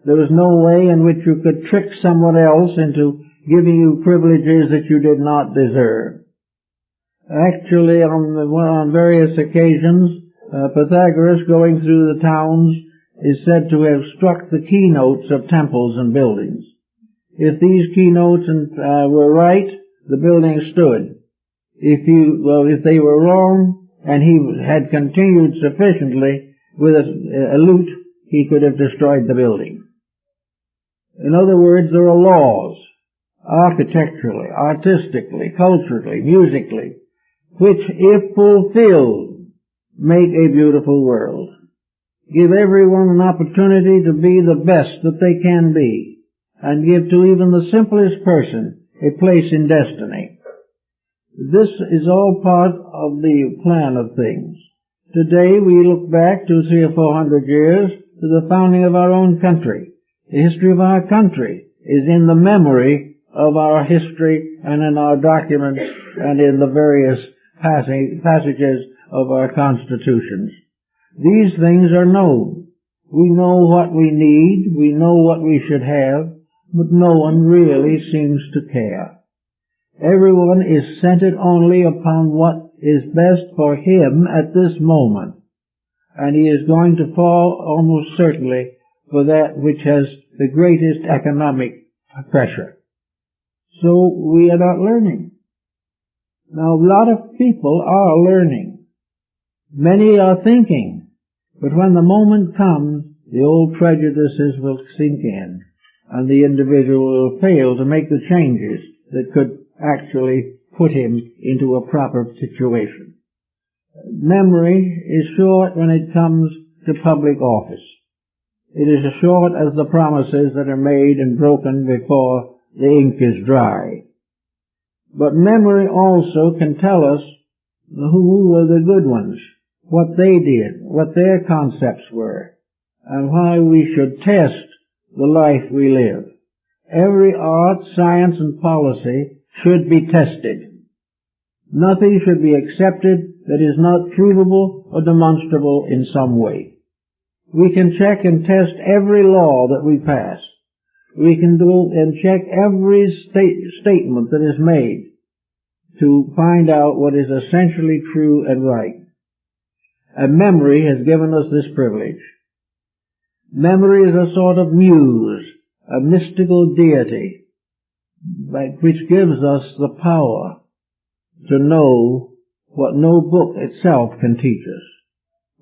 There was no way in which you could trick someone else into giving you privileges that you did not deserve. Actually, on various occasions, Pythagoras, going through the towns, is said to have struck the keynotes of temples and buildings. If these keynotes were right, the building stood. If they were wrong, and he had continued sufficiently with a lute, he could have destroyed the building. In other words, there are laws, architecturally, artistically, culturally, musically, which, if fulfilled, make a beautiful world. Give everyone an opportunity to be the best that they can be, and give to even the simplest person a place in destiny. This is all part of the plan of things. Today we look back 200 or 400 years to the founding of our own country. The history of our country is in the memory of our history and in our documents and in the various passages of our constitutions. These things are known. We know what we need, we know what we should have, but no one really seems to care. Everyone is centered only upon what is best for him at this moment, and he is going to fall almost certainly for that which has the greatest economic pressure. So we are not learning. Now, a lot of people are learning. Many are thinking, but when the moment comes, the old prejudices will sink in, and the individual will fail to make the changes that could actually put him into a proper situation. Memory is short when it comes to public office. It is as short as the promises that are made and broken before the ink is dry. But memory also can tell us who were the good ones, what they did, what their concepts were, and why we should test the life we live. Every art, science, and policy should be tested. Nothing should be accepted that is not provable or demonstrable in some way. We can check and test every law that we pass. We can do and check every statement that is made to find out what is essentially true and right. And memory has given us this privilege. Memory is a sort of muse, a mystical deity, which gives us the power to know what no book itself can teach us,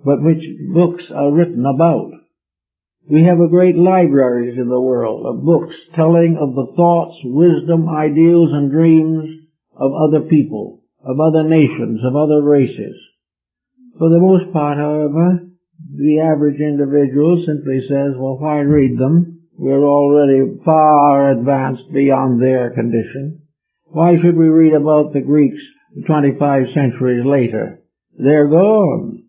but which books are written about. We have a great libraries in the world of books telling of the thoughts, wisdom, ideals, and dreams of other people, of other nations, of other races. For the most part, however, the average individual simply says, well, why read them? We're already far advanced beyond their condition. Why should we read about the Greeks 25 centuries later? They're gone.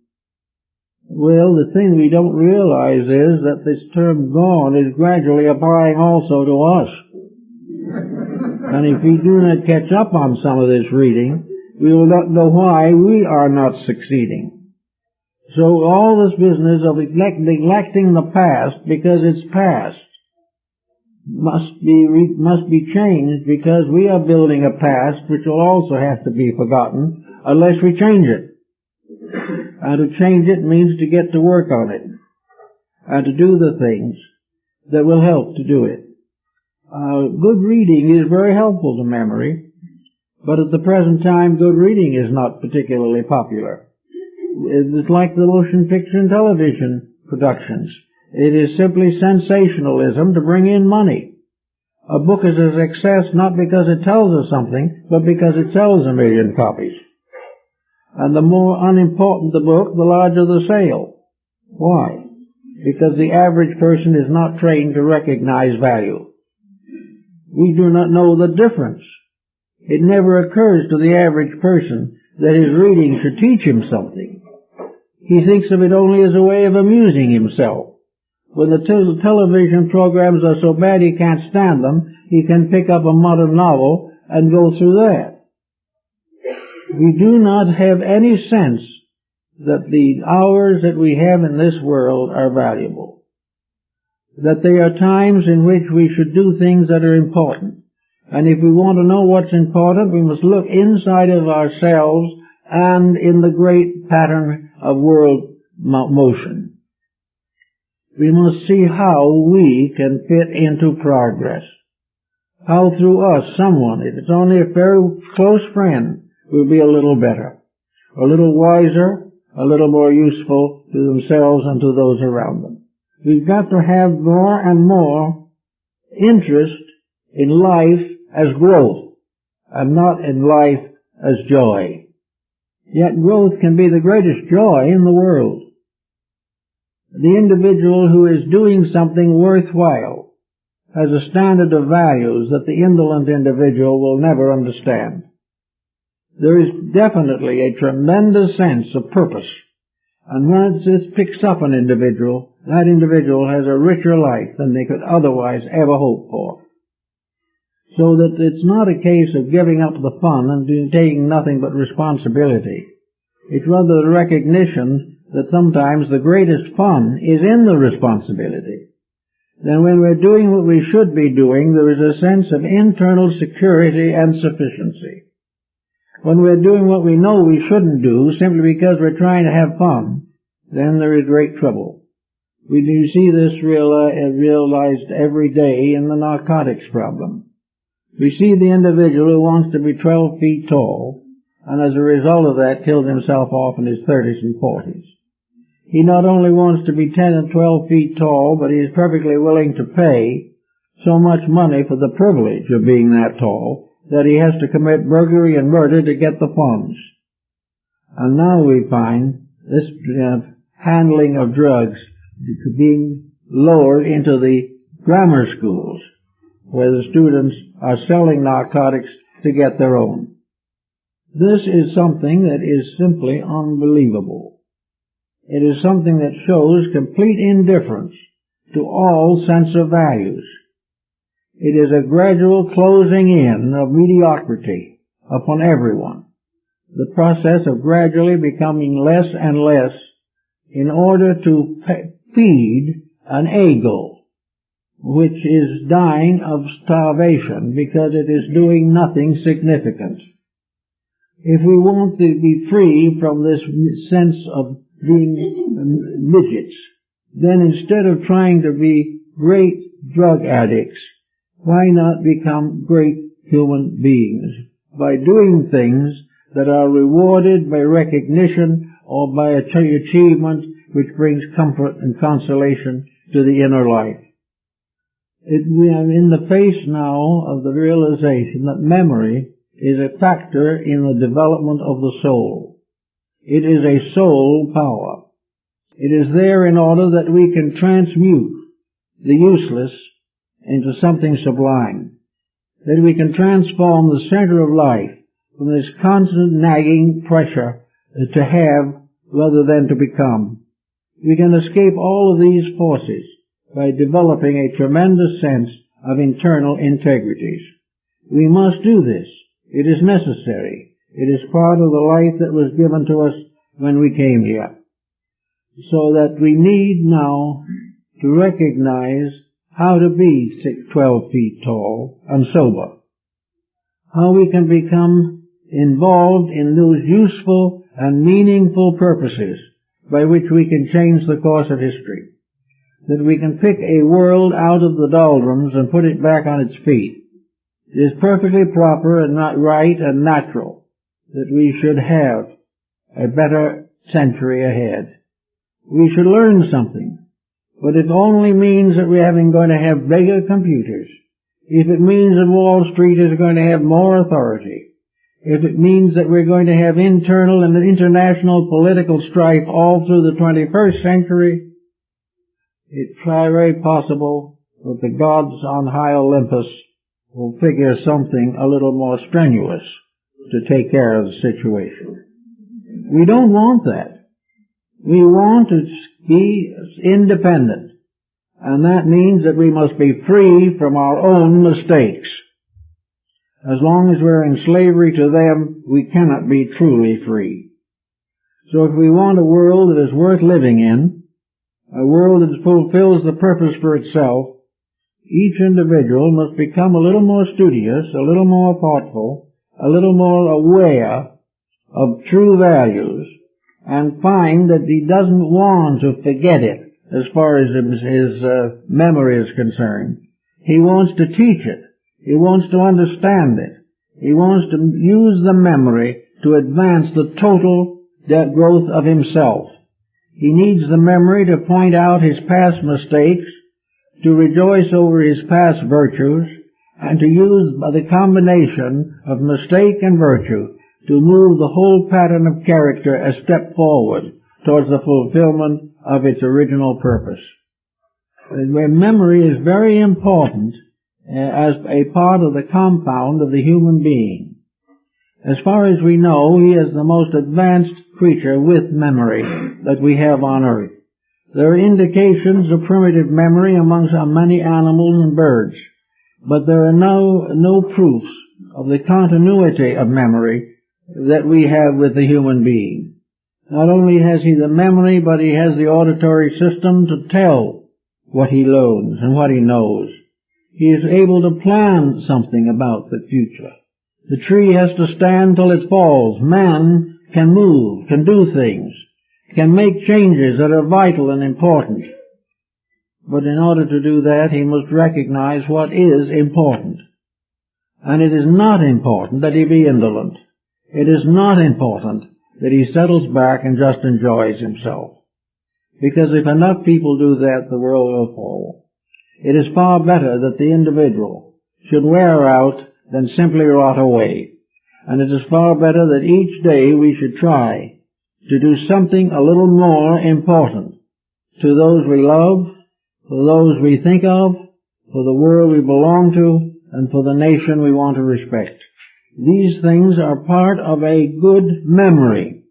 Well, the thing we don't realize is that this term gone is gradually applying also to us. And if we do not catch up on some of this reading, we will not know why we are not succeeding. So all this business of neglecting the past because it's past must be changed, because we are building a past which will also have to be forgotten unless we change it. And to change it means to get to work on it and to do the things that will help to do it. Good reading is very helpful to memory, but at the present time good reading is not particularly popular. It's like the motion picture and television productions. It is simply sensationalism to bring in money. A book is a success not because it tells us something, but because it sells 1 million copies. And the more unimportant the book, the larger the sale. Why? Because the average person is not trained to recognize value. We do not know the difference. It never occurs to the average person that his reading should teach him something. He thinks of it only as a way of amusing himself. When the television programs are so bad he can't stand them, he can pick up a modern novel and go through that. We do not have any sense that the hours that we have in this world are valuable. That there are times in which we should do things that are important. And if we want to know what's important, we must look inside of ourselves and in the great pattern of world motion. We must see how we can fit into progress. How through us, someone, if it's only a very close friend, will be a little better, a little wiser, a little more useful to themselves and to those around them. We've got to have more and more interest in life as growth, and not in life as joy. Yet growth can be the greatest joy in the world. The individual who is doing something worthwhile has a standard of values that the indolent individual will never understand. There is definitely a tremendous sense of purpose, and once this picks up an individual, that individual has a richer life than they could otherwise ever hope for. So that it's not a case of giving up the fun and taking nothing but responsibility. It's rather the recognition that sometimes the greatest fun is in the responsibility. Then when we're doing what we should be doing, there is a sense of internal security and sufficiency. When we're doing what we know we shouldn't do simply because we're trying to have fun, then there is great trouble. We do see this realized every day in the narcotics problem. We see the individual who wants to be 12 feet tall, and as a result of that kills himself off in his 30s and 40s. He not only wants to be 10 and 12 feet tall, but he is perfectly willing to pay so much money for the privilege of being that tall that he has to commit burglary and murder to get the funds. And now we find this handling of drugs being lowered into the grammar schools, where the students are selling narcotics to get their own. This is something that is simply unbelievable. It is something that shows complete indifference to all sense of values. It is a gradual closing in of mediocrity upon everyone. The process of gradually becoming less and less in order to feed an ego which is dying of starvation because it is doing nothing significant. If we want to be free from this sense of being midgets, then instead of trying to be great drug addicts, why not become great human beings by doing things that are rewarded by recognition or by achievement which brings comfort and consolation to the inner life? We are in the face now of the realization that memory is a factor in the development of the soul. It is a soul power. It is there in order that we can transmute the useless into something sublime, that we can transform the center of life from this constant nagging pressure to have rather than to become. We can escape all of these forces by developing a tremendous sense of internal integrities. We must do this. It is necessary. It is part of the life that was given to us when we came here. So that we need now to recognize how to be 12 feet tall and sober. How we can become involved in those useful and meaningful purposes by which we can change the course of history. That we can pick a world out of the doldrums and put it back on its feet. It is perfectly proper and not right and natural that we should have a better century ahead. We should learn something. But it only means that we're going to have bigger computers. If it means that Wall Street is going to have more authority, if it means that we're going to have internal and international political strife all through the 21st century, it's very possible that the gods on high Olympus will figure something a little more strenuous to take care of the situation. We don't want that. We want to be independent, and that means that we must be free from our own mistakes. As long as we're in slavery to them, we cannot be truly free. So if we want a world that is worth living in, a world that fulfills the purpose for itself, each individual must become a little more studious, a little more thoughtful, a little more aware of true values, and find that he doesn't want to forget it as far as his memory is concerned. He wants to teach it. He wants to understand it. He wants to use the memory to advance the total growth of himself. He needs the memory to point out his past mistakes, to rejoice over his past virtues, and to use the combination of mistake and virtue to move the whole pattern of character a step forward towards the fulfillment of its original purpose. Where memory is very important as a part of the compound of the human being. As far as we know, he is the most advanced creature with memory that we have on earth. There are indications of primitive memory amongst many animals and birds, but there are no proofs of the continuity of memory that we have with the human being. Not only has he the memory, but he has the auditory system to tell what he learns and what he knows. He is able to plan something about the future. The tree has to stand till it falls. Man can move, can do things, can make changes that are vital and important. But in order to do that, he must recognize what is important. And it is not important that he be indolent. It is not important that he settles back and just enjoys himself. Because if enough people do that, the world will fall. It is far better that the individual should wear out than simply rot away. And it is far better that each day we should try to do something a little more important to those we love, for those we think of, for the world we belong to, and for the nation we want to respect. These things are part of a good memory.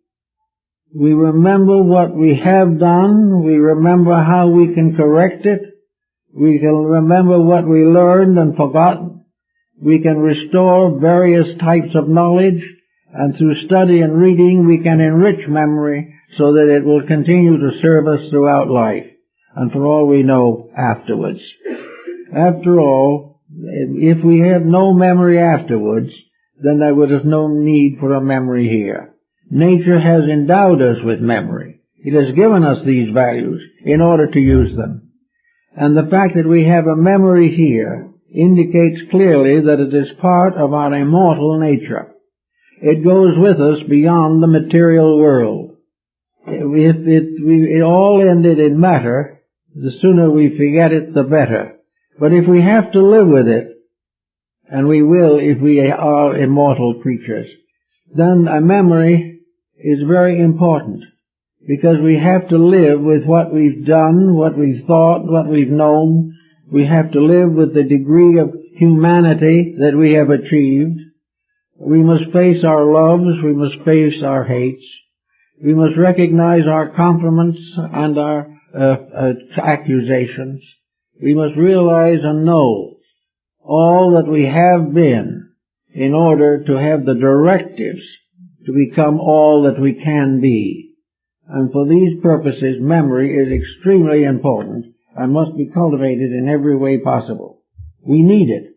We remember what we have done, we remember how we can correct it, we can remember what we learned and forgotten, we can restore various types of knowledge, and through study and reading we can enrich memory so that it will continue to serve us throughout life, and for all we know, afterwards. After all, if we have no memory afterwards, then there was no need for a memory here. Nature has endowed us with memory. It has given us these values in order to use them. And the fact that we have a memory here indicates clearly that it is part of our immortal nature. It goes with us beyond the material world. If it all ended in matter, the sooner we forget it, the better. But if we have to live with it, and we will if we are immortal creatures, then a memory is very important, because we have to live with what we've done, what we've thought, what we've known. We have to live with the degree of humanity that we have achieved. We must face our loves, we must face our hates. We must recognize our compliments and our accusations. We must realize and know all that we have been in order to have the directives to become all that we can be. And for these purposes, memory is extremely important and must be cultivated in every way possible. We need it,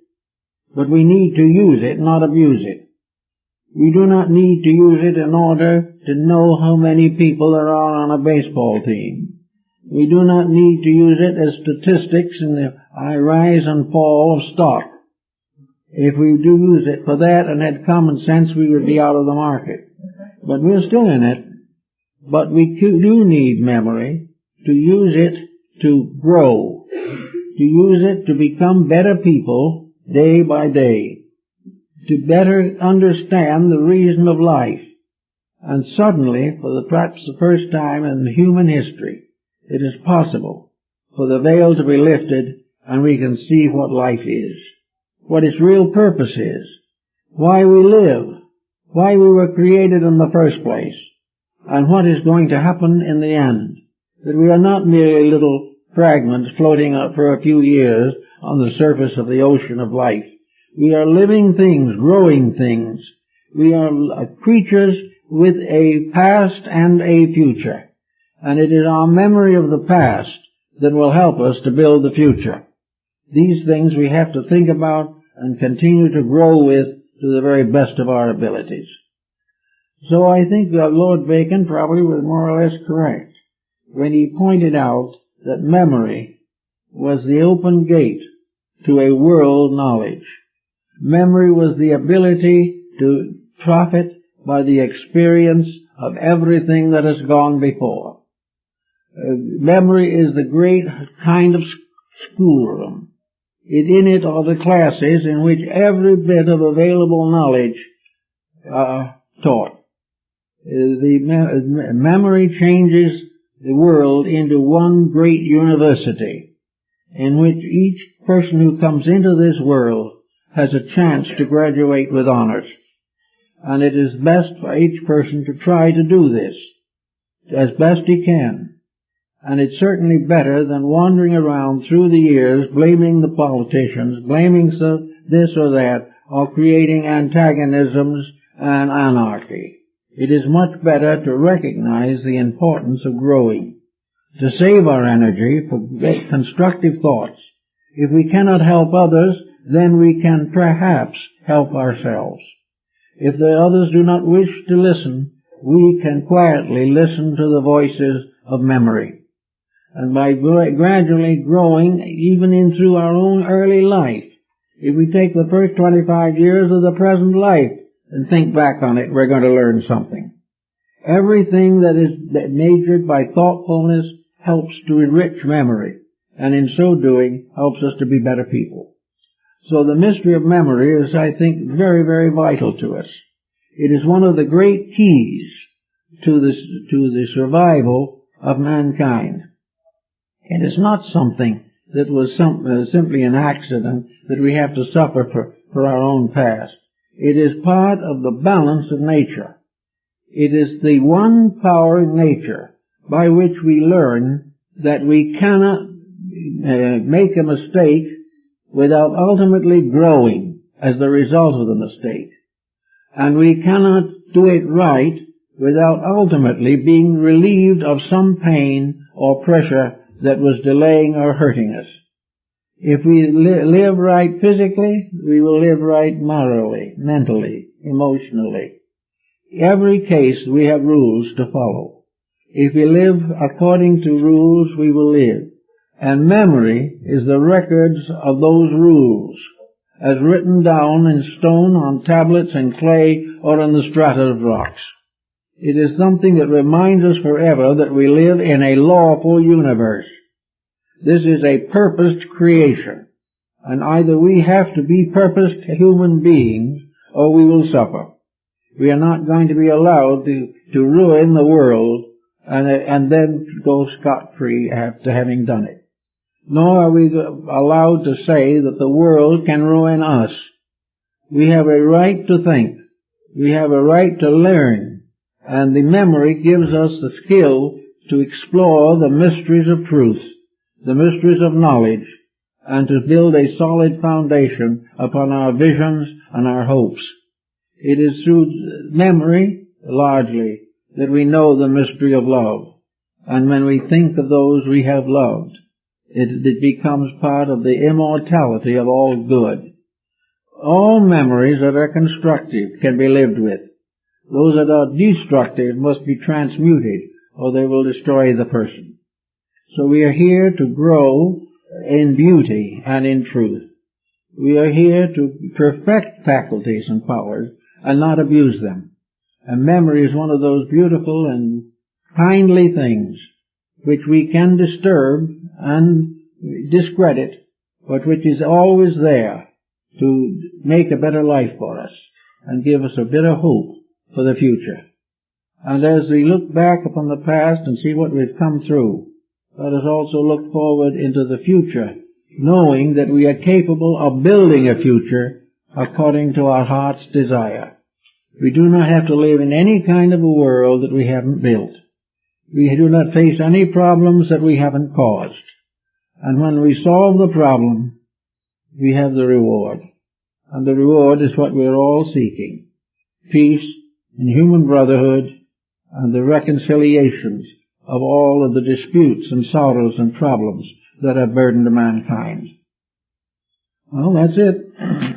but we need to use it, not abuse it. We do not need to use it in order to know how many people there are on a baseball team. We do not need to use it as statistics in the rise and fall of stock. If we do use it for that and had common sense, we would be out of the market. But we're still in it. But we do need memory to use it to grow, to use it to become better people day by day, to better understand the reason of life. And suddenly, perhaps the first time in human history, it is possible for the veil to be lifted and we can see what life is, what its real purpose is, why we live, why we were created in the first place, and what is going to happen in the end. That we are not merely little fragments floating up for a few years on the surface of the ocean of life. We are living things, growing things. We are creatures with a past and a future. And it is our memory of the past that will help us to build the future. These things we have to think about and continue to grow with to the very best of our abilities. So I think that Lord Bacon probably was more or less correct when he pointed out that memory was the open gate to a world knowledge. Memory was the ability to profit by the experience of everything that has gone before. Memory is the great kind of schoolroom. In it are the classes in which every bit of available knowledge taught. The memory changes the world into one great university in which each person who comes into this world has a chance to graduate with honors. And it is best for each person to try to do this as best he can. And it's certainly better than wandering around through the years blaming the politicians, blaming this or that, or creating antagonisms and anarchy. It is much better to recognize the importance of growing, to save our energy for constructive thoughts. If we cannot help others, then we can perhaps help ourselves. If the others do not wish to listen, we can quietly listen to the voices of memory. And by gradually growing, even in through our own early life, if we take the first 25 years of the present life and think back on it, we're going to learn something. Everything that is majored by thoughtfulness helps to enrich memory, and in so doing helps us to be better people. So the mystery of memory is, I think, very, very vital to us. It is one of the great keys to the survival of mankind. It is not something that was simply an accident that we have to suffer for our own past. It is part of the balance of nature. It is the one power in nature by which we learn that we cannot make a mistake without ultimately growing as the result of the mistake. And we cannot do it right without ultimately being relieved of some pain or pressure that was delaying or hurting us. If we live right physically, we will live right morally, mentally, emotionally. Every case we have rules to follow. If we live according to rules, we will live. And memory is the records of those rules, as written down in stone, on tablets, in clay, or in the strata of rocks. It is something that reminds us forever that we live in a lawful universe. This is a purposed creation, and either we have to be purposed human beings, or we will suffer. We are not going to be allowed to ruin the world and then go scot-free after having done it. Nor are we allowed to say that the world can ruin us. We have a right to think. We have a right to learn. And the memory gives us the skill to explore the mysteries of truth, the mysteries of knowledge, and to build a solid foundation upon our visions and our hopes. It is through memory, largely, that we know the mystery of love. And when we think of those we have loved, it becomes part of the immortality of all good. All memories that are constructive can be lived with. Those that are destructive must be transmuted, or they will destroy the person. So we are here to grow in beauty and in truth. We are here to perfect faculties and powers and not abuse them. And memory is one of those beautiful and kindly things which we can disturb and discredit, but which is always there to make a better life for us and give us a better hope for the future. And as we look back upon the past and see what we've come through, let us also look forward into the future, knowing that we are capable of building a future according to our heart's desire. We do not have to live in any kind of a world that we haven't built. We do not face any problems that we haven't caused. And when we solve the problem, we have the reward. And the reward is what we're all seeking: peace and human brotherhood and the reconciliations of all of the disputes and sorrows and problems that have burdened mankind. Well, that's it.